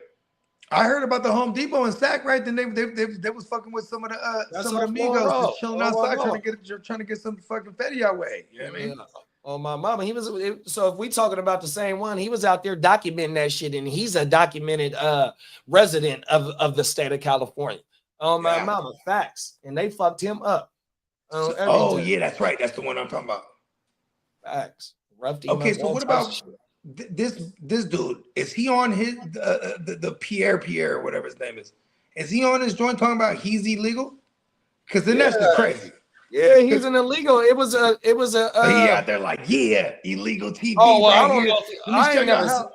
A: I heard about the Home Depot in Sac, right? Then they was fucking with some of the amigos just chilling outside trying to get some fucking fetty our way. You know what I mean?
C: Oh, my mama, so if we talking about the same one, he was out there documenting that shit, and he's a documented resident of the state of California. Oh, my mama, facts. And they fucked him up.
A: Oh, yeah, that's right. That's the one I'm talking about.
C: Facts.
A: Okay, so what about this dude? Is he on his the Pierre, whatever his name is? Is he on this joint talking about he's illegal? Because then that's just crazy.
C: Yeah, he's an illegal. It was a.
A: He out there like, yeah, illegal TV.
C: Oh well,
A: right
C: I don't
A: here.
C: know.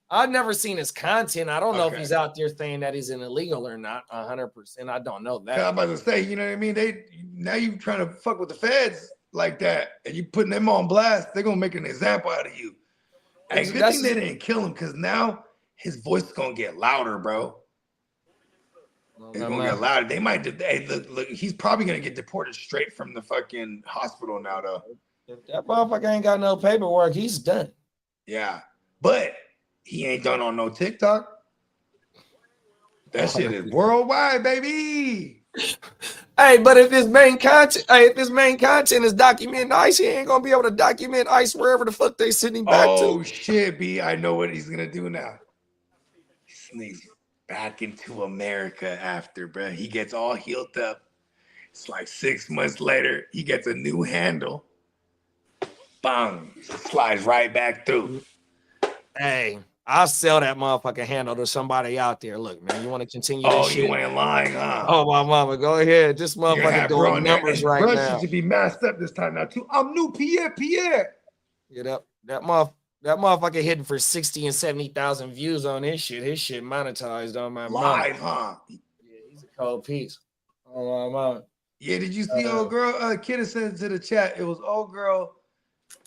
A: I've
C: never seen his content. I don't know if he's out there saying that he's an illegal or not. 100%. I don't know that.
A: I'm about to say, you know what I mean? Now you trying to fuck with the feds like that, and you putting them on blast. They're gonna make an example out of you. Hey, good thing they didn't kill him, because now his voice is gonna get louder, bro. It's gonna get louder. They might. Hey, look, he's probably gonna get deported straight from the fucking hospital now, though.
C: If that motherfucker ain't got no paperwork, he's done.
A: Yeah, but he ain't done on no TikTok. That shit is worldwide, baby.
C: Hey, but if his main content, is documenting ICE, he ain't gonna be able to document ICE wherever the fuck they sending back to.
A: Oh shit, B! I know what he's gonna do now. He sneaks back into America after, bro. He gets all healed up. It's like 6 months later, he gets a new handle. Bang! Slides right back through.
C: Hey, I'll sell that motherfucking handle to somebody out there. Look, man, you want to continue this
A: Oh,
C: shit?
A: you ain't lying, huh?
C: Oh, my mama, go ahead. This motherfucker doing numbers right
A: bro,
C: now.
A: She should be masked up this time now, too. I'm new, Pierre.
C: Yeah, that motherfucker hitting for 60 and 70,000 views on his shit. His shit monetized on my
A: Live,
C: mama.
A: huh?
C: Yeah, he's a cold piece. Oh, my mama.
A: Yeah, did you see old girl? Kidda said to the chat, it was old girl.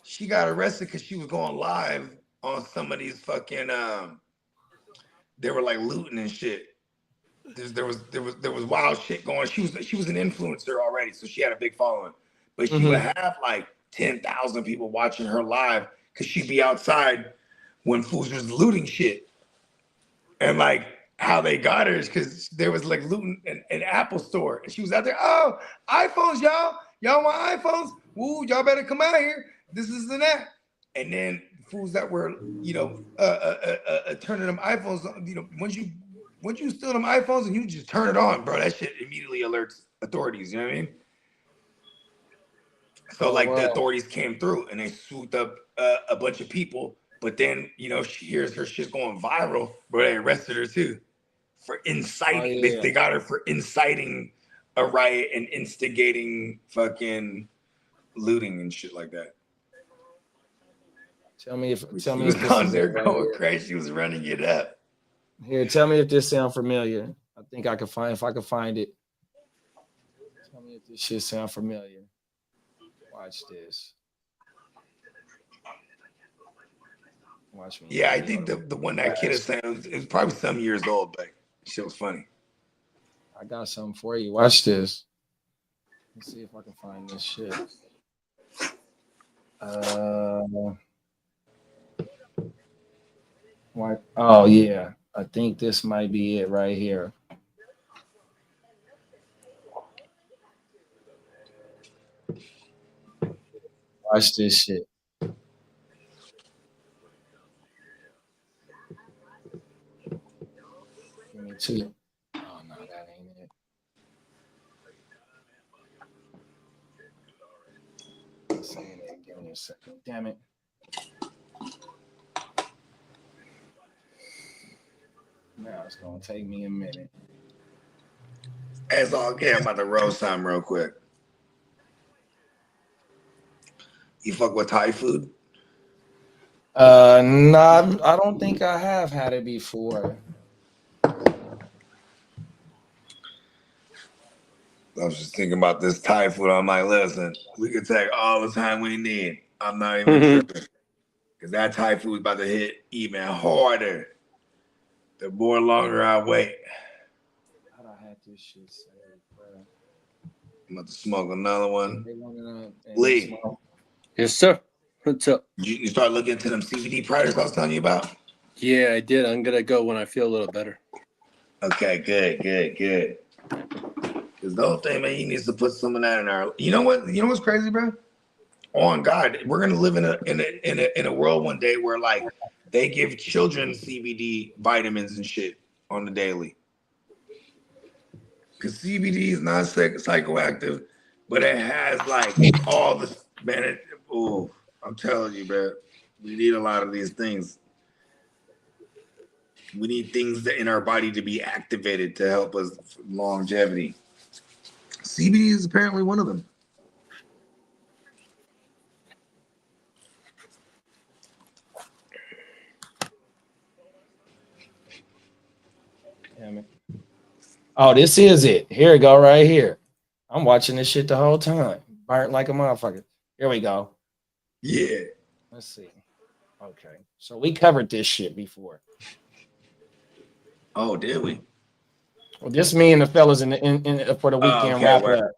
A: She got arrested because she was going live on some of these fucking they were like looting and shit. There was wild shit going. She was an influencer already, so she had a big following. But she would have like 10,000 people watching her live because she'd be outside when fools was looting shit. And like how they got her is because there was like looting an Apple store. And she was out there, oh, iPhones, y'all. Y'all want iPhones? Woo, y'all better come out here. This is and that. And then fools that were, turning them iPhones on, once you steal them iPhones and you just turn it on, bro, that shit immediately alerts authorities, you know what I mean? So the authorities came through and they swooped up a bunch of people, but then, she hears her shit going viral, bro, they arrested her too for inciting.
C: Oh, yeah.
A: They got her for inciting a riot and instigating fucking looting and shit like that.
C: Tell me if
A: was on there going crazy. She was running it up.
C: Here, tell me if this sound familiar. I think I can find it. Tell me if this shit sound familiar. Watch this. Watch me.
A: Yeah, I think the one that kid is saying it was probably some years old, but shit was funny.
C: I got something for you. Watch this. Let's see if I can find this shit. What? Oh yeah, I think this might be it right here. Watch this shit. Give me two. Oh no, that ain't it. Give me a second. Damn it. Now it's gonna take me a minute.
A: That's all good. I'm about to roast something real quick. You fuck with Thai food?
C: Nah, I don't think I have had it before.
A: I was just thinking about this Thai food. I'm like, listen, we could take all the time we need. I'm not even tripping. Because that Thai food is about to hit even harder the more longer I wait.
C: How'd I have this shit saved, bro?
A: I'm about to smoke another one. Lee.
D: Yes, sir. What's up?
A: You start looking into them CBD products I was telling you about?
D: Yeah, I did. I'm gonna go when I feel a little better.
A: Okay, good. Because the whole thing, man, he needs to put some of that in our. You know what? You know what's crazy, bro? On God, we're gonna live in a world one day where like they give children CBD vitamins and shit on the daily. Because CBD is not psychoactive, but it has like all the man. I'm telling you, bro, we need a lot of these things. We need things that in our body to be activated to help us longevity. CBD is apparently one of them.
C: Damn it. Oh, this is it. Here we go, right here. I'm watching this shit the whole time. Burnt like a motherfucker. Here we go.
A: Yeah.
C: Let's see. Okay. So we covered this shit before.
A: Oh, did we?
C: Well, just me and the fellas in for the weekend wrap up.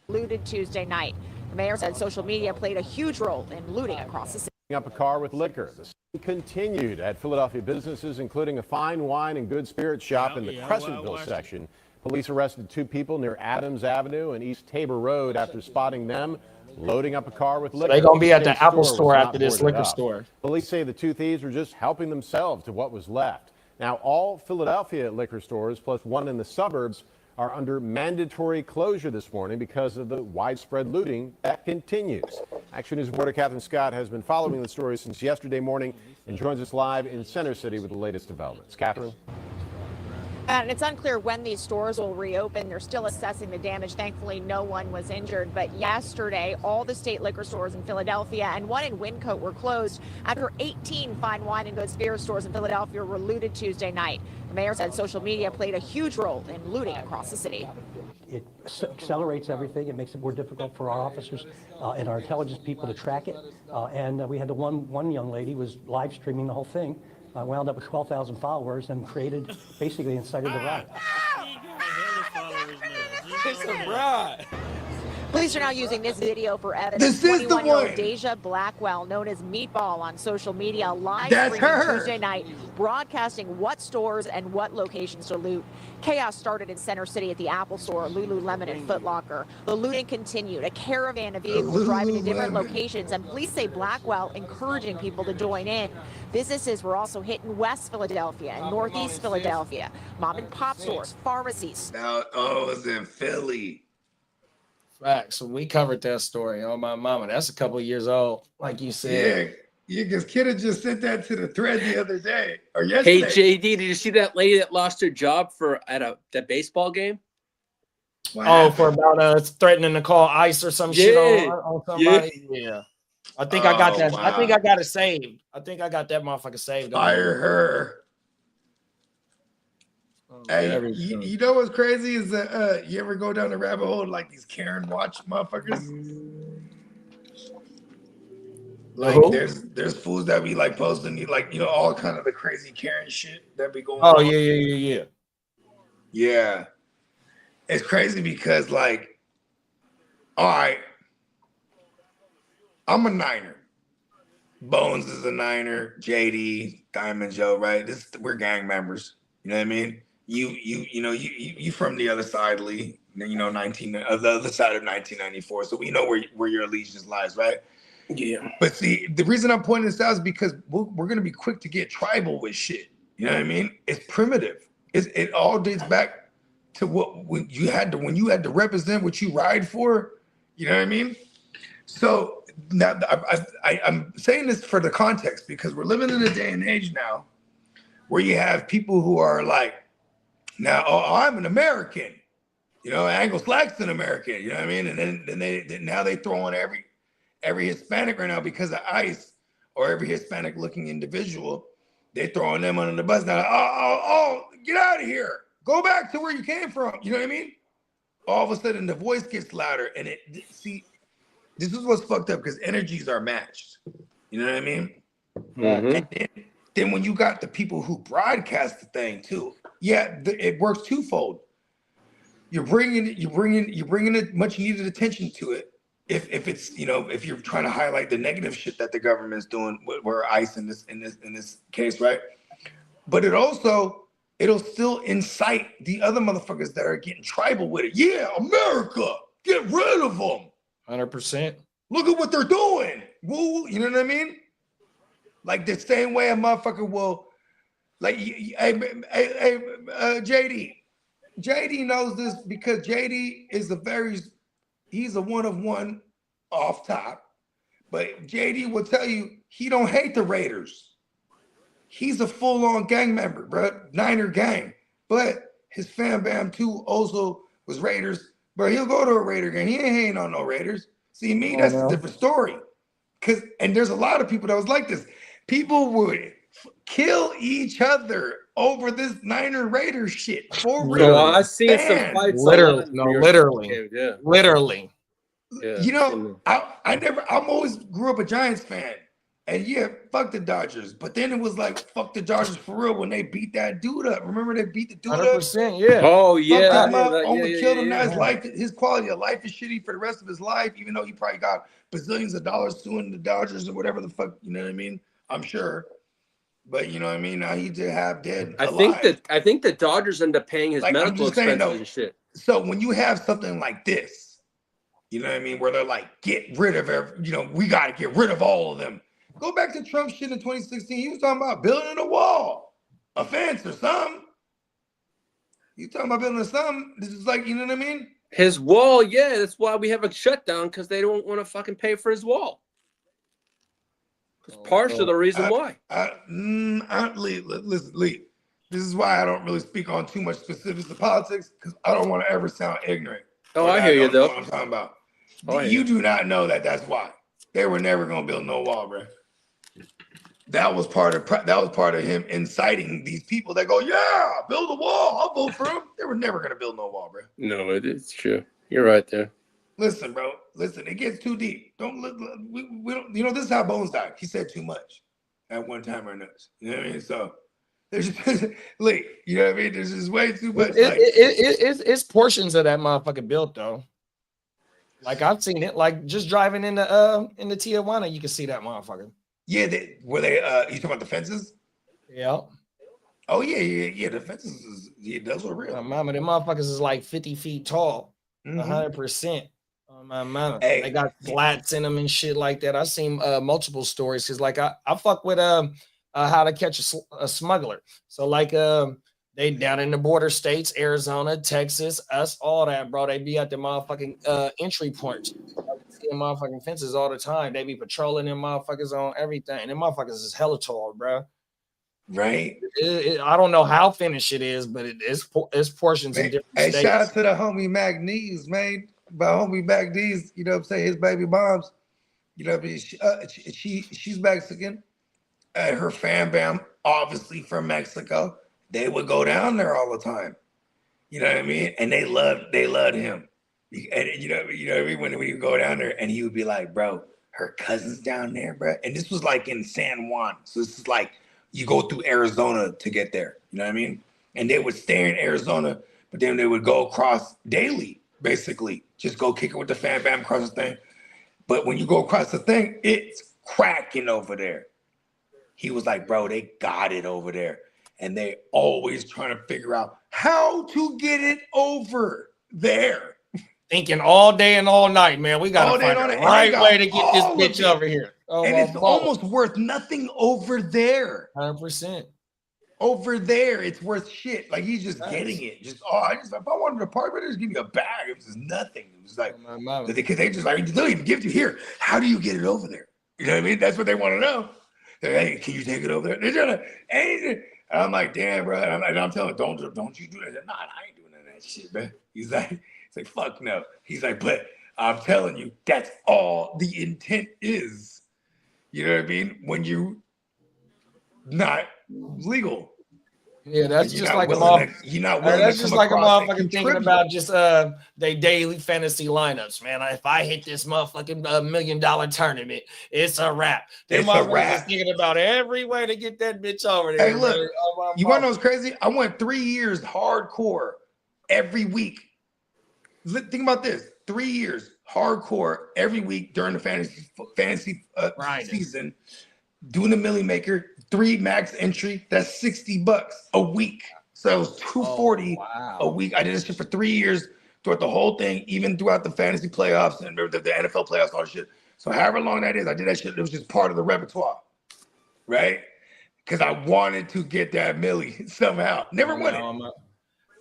E: Looted Tuesday night. The mayor said social media played a huge role in looting across the city.
G: Up a car with liquor. The continued at Philadelphia businesses, including a fine wine and good spirits shop in the Crescentville section. Police arrested 2 people near Adams Avenue and East Tabor Road after spotting them loading up a car with liquor.
C: They're going to be at the Apple store after this liquor store.
G: Police say the 2 thieves were just helping themselves to what was left. Now, all Philadelphia liquor stores, plus one in the suburbs, are under mandatory closure this morning because of the widespread looting that continues. Action News reporter Catherine Scott has been following the story since yesterday morning and joins us live in Center City with the latest developments. Catherine?
E: And it's unclear when these stores will reopen. They're still assessing the damage. Thankfully, no one was injured. But yesterday, all the state liquor stores in Philadelphia and one in Wyncote were closed after 18 fine wine and good spirits stores in Philadelphia were looted Tuesday night. The mayor said social media played a huge role in looting across the city.
W: It accelerates everything. It makes it more difficult for our officers and our intelligence people to track it. And we had the one young lady was live streaming the whole thing. Wound up with 12,000 followers and created, basically incited the riot.
C: It's a riot.
E: Police are now using this video for evidence.
A: This is the one.
E: 21-year-old Deja Blackwell, known as Meatball on social media, live
A: That's
E: streaming
A: her.
E: Tuesday night, broadcasting what stores and what locations to loot. Chaos started in Center City at the Apple Store, Lululemon, and Foot Locker. The looting continued. A caravan of vehicles driving to different locations, and police say Blackwell encouraging people to join in. Businesses were also hit in West Philadelphia and Northeast Philadelphia. Mom and pop stores, pharmacies.
A: Now, it's in Philly.
C: Facts. So we covered that story. Oh, my mama. That's a couple of years old, like you said.
A: Yeah, because Kidda just sent that to the thread the other day or yesterday.
D: Hey, JD, did you see that lady that lost her job at that baseball game?
C: For about threatening to call ICE or some shit on somebody? Yeah. I think I got that. Wow. I think I got it saved. I think I got that motherfucker saved.
A: Fire her. Hey, you know what's crazy is that you ever go down the rabbit hole like these Karen watch motherfuckers? Like there's fools that be like posting all kind of the crazy Karen shit that be going on.
C: Oh yeah.
A: Yeah. It's crazy because all right, I'm a Niner. Bones is a Niner, JD, Diamond Joe, right? We're gang members. You know what I mean? You from the other side, Lee. The other side of 1994. So we know where your allegiance lies, right?
D: Yeah.
A: But see, the reason I'm pointing this out is because we're gonna be quick to get tribal with shit. You know what I mean? It's primitive. It all dates back to when you had to represent what you ride for. You know what I mean? So now I'm saying this for the context because we're living in a day and age now where you have people who are like, now, I'm an American, Anglo-Saxon an American, you know what I mean? And then now they throw in every Hispanic right now because of ICE or every Hispanic looking individual, they throwing them under the bus. Now, get out of here. Go back to where you came from. You know what I mean? All of a sudden the voice gets louder and this is what's fucked up because energies are matched. You know what I mean?
D: Mm-hmm.
A: And then when you got the people who broadcast the thing too, it works twofold. You're bringing it much needed attention to it. If it's if you're trying to highlight the negative shit that the government's doing, where ICE in this case, right? But it'll still incite the other motherfuckers that are getting tribal with it. Yeah, America, get rid of them.
C: 100%.
A: Look at what they're doing. Woo, you know what I mean? Like the same way a motherfucker will, JD knows this because JD is he's a one of one off top, but JD will tell you he don't hate the Raiders. He's a full-on gang member, bro. Niner gang. But his fam bam too also was Raiders. Bro, he'll go to a Raider game. He ain't hating on no Raiders. See, me, that's a different story. And there's a lot of people that was like this. People would kill each other over this Niner Raider shit. For real.
D: No, I seen some fights.
C: Literally.
D: online.
C: No, literally.
D: Yeah.
C: Literally.
D: Yeah.
A: You know, I'm always grew up a Giants fan. And yeah, fuck the Dodgers. But then it was like, fuck the Dodgers for real when they beat that dude up. Remember they beat the dude
C: 100%,
A: up?
C: yeah.
D: Oh, yeah.
A: Fucked him up, only killed him. Now
C: yeah.
A: his quality of life is shitty for the rest of his life, even though he probably got bazillions of dollars suing the Dodgers or whatever the fuck, you know what I mean? I'm sure. But you know what I mean? Now he just half dead.
D: I think the Dodgers end up paying his medical expenses and shit.
A: So when you have something like this, you know what I mean, where they're like, get rid of we got to get rid of all of them. Go back to Trump shit in 2016. He was talking about building a wall, a fence or something. You talking about building something? This is like, you know what I mean?
D: His wall, yeah, that's why we have a shutdown, because they don't want to fucking pay for his wall. It's partially the reason why.
A: Listen, Lee, this is why I don't really speak on too much specifics of politics, because I don't want to ever sound ignorant.
D: Oh, I hear you, though.
A: What I'm talking about.
D: Oh,
A: You do not know that's why. They were never going to build no wall, bro. That was part of him inciting these people that go, yeah, build a wall. I'll vote for him. They were never going to build no wall, bro.
D: No, it's true. You're right there.
A: Listen, bro. Listen, it gets too deep. Don't look. We don't. You know, this is how Bones died. He said too much at one time or another. You know what I mean? So there's just, Lee, you know what I mean? There's just way too much.
C: It's portions of that motherfucking built though. Like I've seen it. Like just driving into Tijuana, you can see that motherfucker.
A: Yeah, you talking about the fences?
C: Yeah.
A: Oh yeah. The fences those were real.
C: My mama, them motherfuckers is like 50 feet tall, 100%. On my mama, they got flats in them and shit like that. I've seen multiple stories because like I fuck with how to catch a smuggler. So like they down in the border states, Arizona, Texas, us, all that, bro. They be at the motherfucking entry points. See them motherfucking fences all the time. They be patrolling them motherfuckers on everything. Them motherfuckers is hella tall, bro.
A: Right.
C: I don't know how finished it is, but it's portions in different states.
A: Hey, shout out to the homie Mac Nees, man. By homie Mac Nees, you know what I'm saying? His baby moms, you know what I mean? She's Mexican. Her fam bam, obviously from Mexico. They would go down there all the time. You know what I mean? And they loved him. And you know what I mean? When we would go down there and he would be like, bro, her cousin's down there, bro. And this was like in San Juan. So this is like you go through Arizona to get there. You know what I mean? And they would stay in Arizona, but then they would go across daily, basically. Just go kick it with the fam bam across the thing. But when you go across the thing, it's cracking over there. He was like, bro, they got it over there. And they always trying to figure out how to get it over there.
C: Thinking all day and all night, man. We got to find the right way to get this bitch over here. Oh,
A: and it's almost worth nothing over there.
C: 100%.
A: Over there, it's worth shit. Like he's just getting it. Just if I wanted a part, just give me a bag. It was just nothing. It was like because they just like they'll even give you here. How do you get it over there? You know what I mean? That's what they want to know. They're like, hey, can you take it over there? They're trying to. And I'm like, damn, bro. And I'm telling them, don't you do that? Nah, I ain't doing none of that shit, man. He's like, fuck no. He's like, but I'm telling you, that's all the intent is. You know what I mean? When you not legal.
C: Yeah, that's just like
A: you're not willing
C: that's
A: to
C: just
A: come
C: like a
A: across and
C: motherfucking thinking
A: contribute.
C: about just they daily fantasy lineups, man. If I hit this motherfucking $1 million tournament, it's a wrap. Them motherfuckers is thinking about every way to get that bitch over there.
A: Hey, look, you want to know what's crazy? I went 3 years hardcore every week. Think about this: 3 years hardcore every week during the fantasy season, doing the Millie Maker. 3 max entry, that's $60 a week. So it was $240 a week. I did this shit for 3 years throughout the whole thing, even throughout the fantasy playoffs and the NFL playoffs, all that shit. So however long that is, I did that shit. It was just part of the repertoire, right? Because I wanted to get that Millie somehow. Never won it.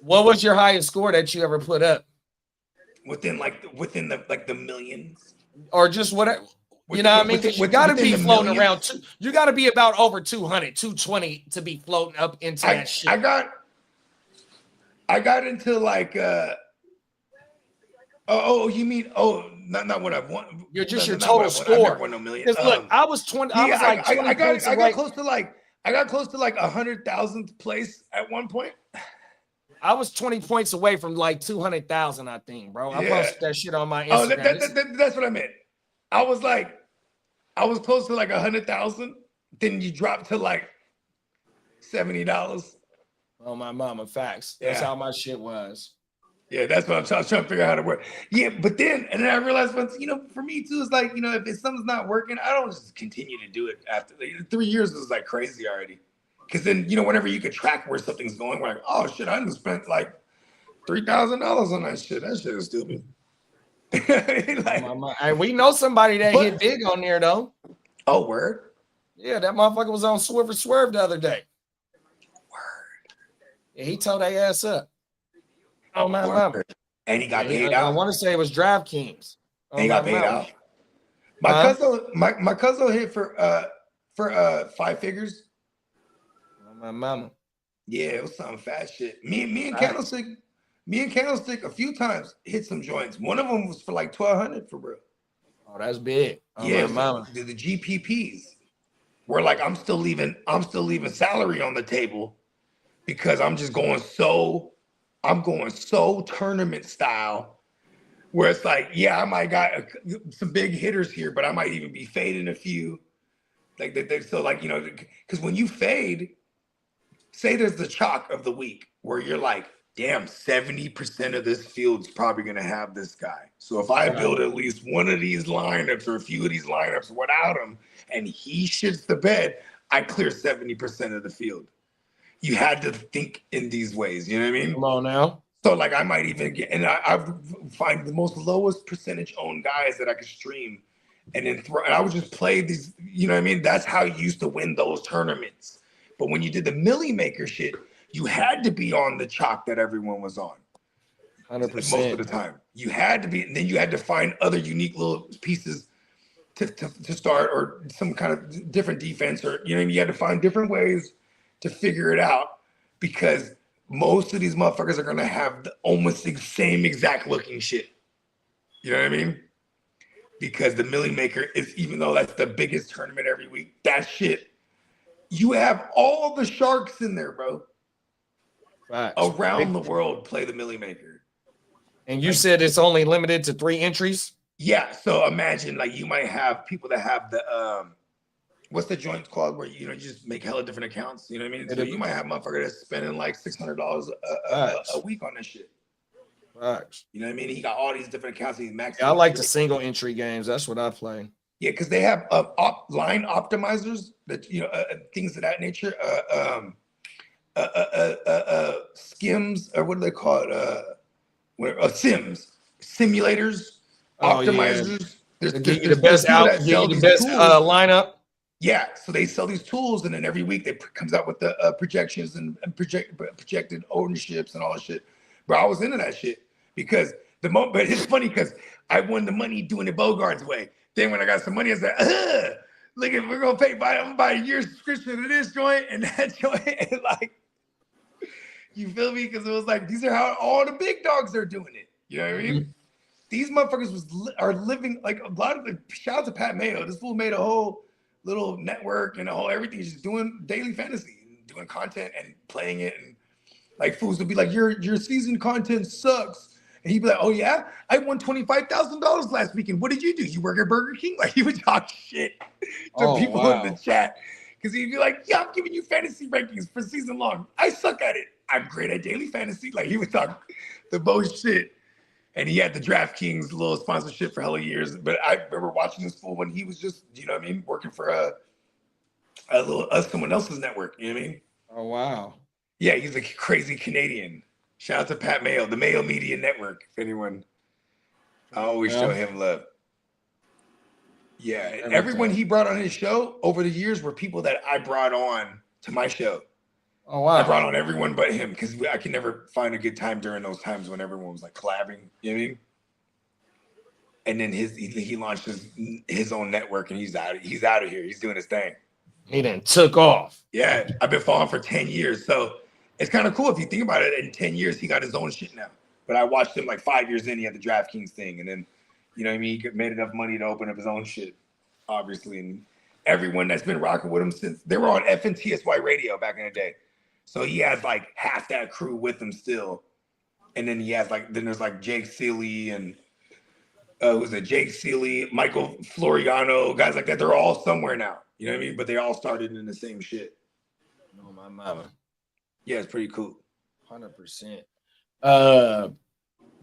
C: What was your highest score that you ever put up?
A: Within the millions.
C: Or just whatever. You know what I mean? Because you got to be
A: within the
C: floating
A: millions?
C: around. You got to be about over 200, 220 to be floating up into that shit.
A: I got into like you mean not what I want.
C: You're just
A: No,
C: your
A: not
C: total
A: what I want.
C: score.
A: I've never won no million.
C: Because look, I was 20. I was like 20 points away.
A: I got close to like 100,000th place at one point.
C: I was 20 points away from like 200,000, I think, bro. I posted that shit on my
A: Oh,
C: Instagram.
A: that's what I meant. I was close to like 100,000. Then you dropped to like $70.
C: Oh, my mama, facts. That's how my shit was.
A: Yeah, that's what I was trying to figure out how to work. Yeah, but then I realized once, for me too, it's like, if something's not working, I don't just continue to do it after 3 years was like crazy already. Because then, whenever you could track where something's going, we're like, oh shit, I done spent like $3,000 on that shit. That shit is stupid.
C: And we know somebody that hit big on there though.
A: Oh, word?
C: Yeah, that motherfucker was on Swerve the other day. Word. Yeah, he tore their ass up. Oh my mama.
A: And he got paid out.
C: I want to say it was DraftKings.
A: And he got paid out. My cousin hit for 5 figures.
C: Oh my mama.
A: Yeah, it was some fat shit. Me and Candlestick a few times hit some joints. One of them was for like 1,200 for real.
C: Oh, that's big. Oh,
A: yeah,
C: my mama.
A: The GPPs. Where like I'm still leaving salary on the table because I'm just going so tournament style. Where it's like, I might got some big hitters here, but I might even be fading a few. Like so like, because when you fade, say there's the chalk of the week where you're like, damn, 70% of this field's probably gonna have this guy. So if I build at least one of these lineups or a few of these lineups without him, and he shits the bed, I clear 70% of the field. You had to think in these ways, you know what I mean?
C: Come on now.
A: So like I might even get, and I find the most lowest percentage owned guys that I could stream, and then and I would just play these, you know what I mean? That's how you used to win those tournaments. But when you did the Millie Maker shit, you had to be on the chalk that everyone was on.
C: 100%.
A: Most of the time. You had to be, and then you had to find other unique little pieces to start, or some kind of different defense, or you had to find different ways to figure it out, because most of these motherfuckers are gonna have almost the same exact looking shit. You know what I mean? Because the Millie Maker is, even though that's the biggest tournament every week, that shit, you have all the sharks in there, bro.
C: Right.
A: Around the world play the Millie Maker.
C: And you said it's only limited to 3 entries?
A: Yeah, so imagine like you might have people that have the what's the joint called where you just make hella different accounts, you know what I mean? So you might have motherfucker that's spending like $600 a week on this shit.
C: Right.
A: You know what I mean? He got all these different accounts. He's maxing.
C: Yeah, I like the single entry games. That's what I play.
A: Yeah, because they have line optimizers that things of that nature. Skims, or what do they call it? Simulators, optimizers.
C: They give you the best lineup.
A: Yeah, so they sell these tools, and then every week they comes out with the projections and projected ownerships and all that shit. Bro, I was into that shit because but it's funny because I won the money doing it Bogart's way. Then when I got some money, I was like, look, if we're gonna I'm gonna buy a year's subscription to this joint and that joint, and like, you feel me? Because it was like, these are how all the big dogs are doing it. You know what I mean? These motherfuckers are living like a lot of the. Shout out to Pat Mayo. This fool made a whole little network and a whole everything. He's just doing daily fantasy, and doing content and playing it, and like fools would be like, your season content sucks. And he'd be like, oh yeah, I won $25,000 last weekend. What did you do? You work at Burger King? Like he would talk shit to people in the chat. Because he'd be like, yeah, I'm giving you fantasy rankings for season long. I suck at it. I'm great at daily fantasy. Like he would talk the bullshit. And he had the DraftKings little sponsorship for hella years. But I remember watching this fool when he was just, you know what I mean, working for someone else's network. You know what I mean?
C: Oh, wow.
A: Yeah, he's a crazy Canadian. Shout out to Pat Mayo, the Mayo Media Network. If anyone, I always show him love. Yeah, and everyone he brought on his show over the years were people that I brought on to my show.
C: Oh, wow.
A: I brought on everyone but him because I could never find a good time during those times when everyone was like collabing. You know what I mean? and then he launched his own network, and he's out of here. He's doing his thing.
C: He then took off.
A: Yeah, I've been following for 10 years, so it's kind of cool if you think about it. In 10 years, he got his own shit now. But I watched him like 5 years in. He had the DraftKings thing, and then you know what I mean. He made enough money to open up his own shit, obviously. And everyone that's been rocking with him since they were on FNTSY radio back in the day, so he has like half that crew with him still. And then he has there's like Jake Seeley and who's it? Jake Seeley, Michael Floriano, guys like that. They're all somewhere now. You know what I mean? But they all started in the same shit.
C: No, my mama.
A: Yeah, it's pretty cool.
C: 100%.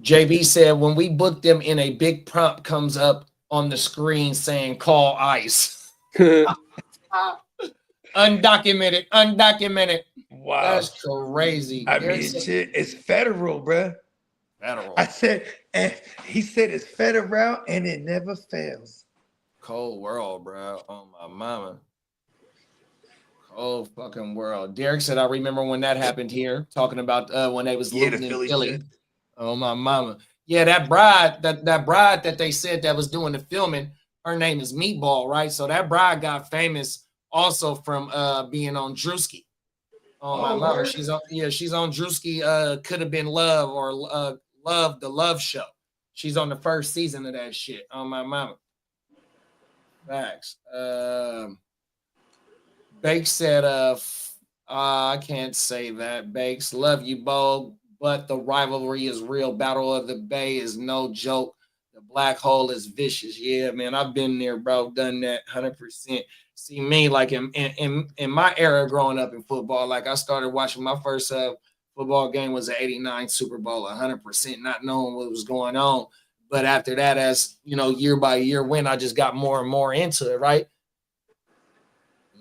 C: JB said when we book them in, a big prompt comes up on the screen saying call ICE. Undocumented.
A: Wow.
C: That's crazy.
A: I mean, shit, it's federal, bruh.
C: Federal.
A: I said, and he said it's federal and it never fails.
C: Cold world, bro. Oh, my mama. Cold fucking world. Derek said, I remember when that happened here, talking about when they was looting in Philly.
A: Shit.
C: Oh, my mama. Yeah, that bride that they said that was doing the filming, her name is Meatball, right? So that bride got famous also from being on Drewski. Oh, my mama. She's on Drewski, Could Have Been Love, or Love, the Love Show. She's on the first season of that shit. Oh, my mama. Facts. Bakes said, I can't say that, Bakes. Love you, Bo, but the rivalry is real. Battle of the Bay is no joke. The black hole is vicious. Yeah, man, I've been there, bro. Done that 100%. See me, like in my era growing up in football, like I started watching my first football game was the 89 Super Bowl, 100%, not knowing what was going on. But after that, as you know, year by year went, I just got more and more into it, right?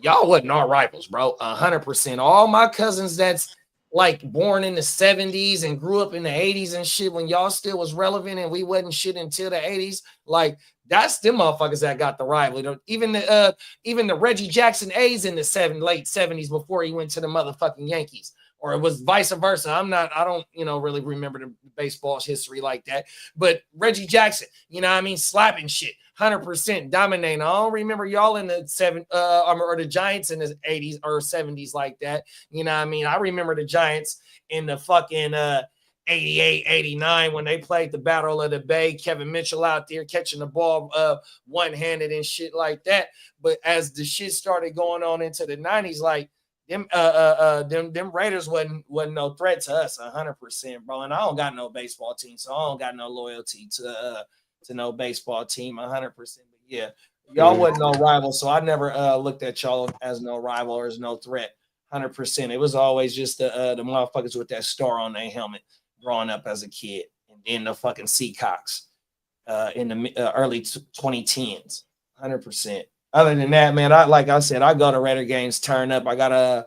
C: Y'all wasn't our rivals, bro. 100%. All my cousins that's like born in the 70s and grew up in the 80s and shit, when y'all still was relevant and we wasn't shit until the 80s, like that's them motherfuckers that got the rivalry. Even the Reggie Jackson A's in the late 70s before he went to the motherfucking Yankees. Or it was vice versa. I don't, really remember the baseball history like that. But Reggie Jackson, slapping shit, 100% dominating. I don't remember y'all in the or the Giants in the 80s or 70s like that. I remember the Giants in the fucking 88, 89 when they played the Battle of the Bay. Kevin Mitchell out there catching the ball one-handed and shit like that. But as the shit started going on into the 90s, like, them Raiders wasn't no threat to us 100%, bro. And I don't got no baseball team, so I don't got no loyalty to no baseball team 100%. But yeah, y'all wasn't no rival, so I never looked at y'all as no rival or as no threat 100%. It was always just the motherfuckers with that star on their helmet growing up as a kid, and then the fucking Seacocks in the early 2010s 100%. Other than that, man, like I said, I go to Raider games, turn up. I got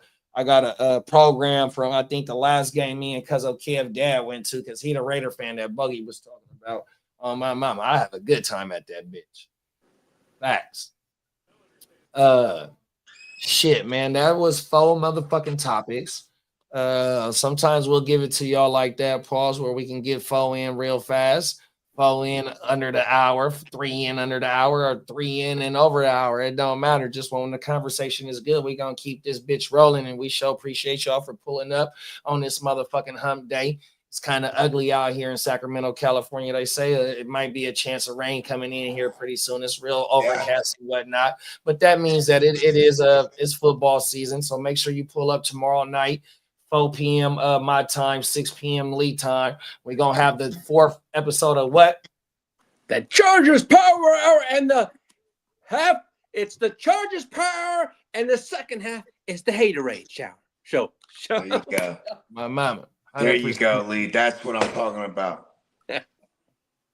C: a program from, I think, the last game me and Cuzzo Kev dad went to, because he the Raider fan that Buggy was talking about. Oh, my mama, I have a good time at that bitch. Facts. Shit, man, that was 4 motherfucking topics. Sometimes we'll give it to y'all like that, pause, where we can get 4 in real fast. 4 in under the hour, 3 in under the hour, or 3 in and over the hour. It don't matter. Just when the conversation is good, we gonna keep this bitch rolling, and we sure appreciate y'all for pulling up on this motherfucking hump day. It's kind of ugly out here in Sacramento, California. They say it might be a chance of rain coming in here pretty soon. It's real overcast and whatnot, but that means that it's football season. So make sure you pull up tomorrow night. 4 p.m. My time, 6 p.m. Lee time. We're going to have the 4th episode of what?
D: The Chargers Power Hour, and the half, it's the Chargers Power Hour, and the second half is the Haterade show.
A: There you go.
C: My mama. 100%.
A: There you go, Lee. That's what I'm talking about.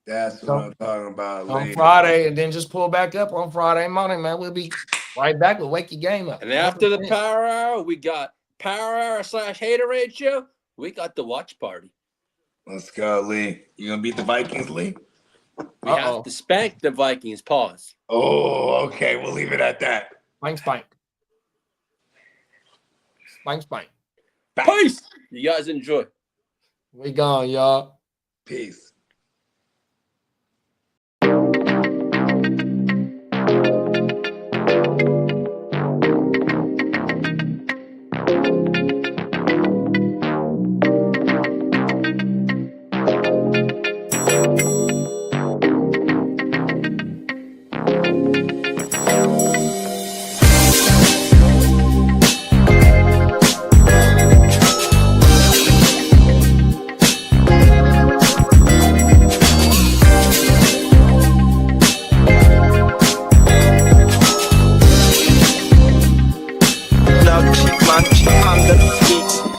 A: That's what I'm talking about, Lee.
C: On Friday, and then just pull back up on Friday morning, man. We'll be right back. We'll wake your game up.
D: And after the Power Hour, we got Power Hour / Haterade show. We got the watch party.
A: Let's go, Lee. You gonna beat the Vikings, Lee?
D: We have to spank the Vikings. Pause.
A: Oh, okay. We'll leave it at that.
C: Spank.
D: Peace. You guys enjoy.
C: We gone, y'all.
A: Peace.
H: Munch on the beat.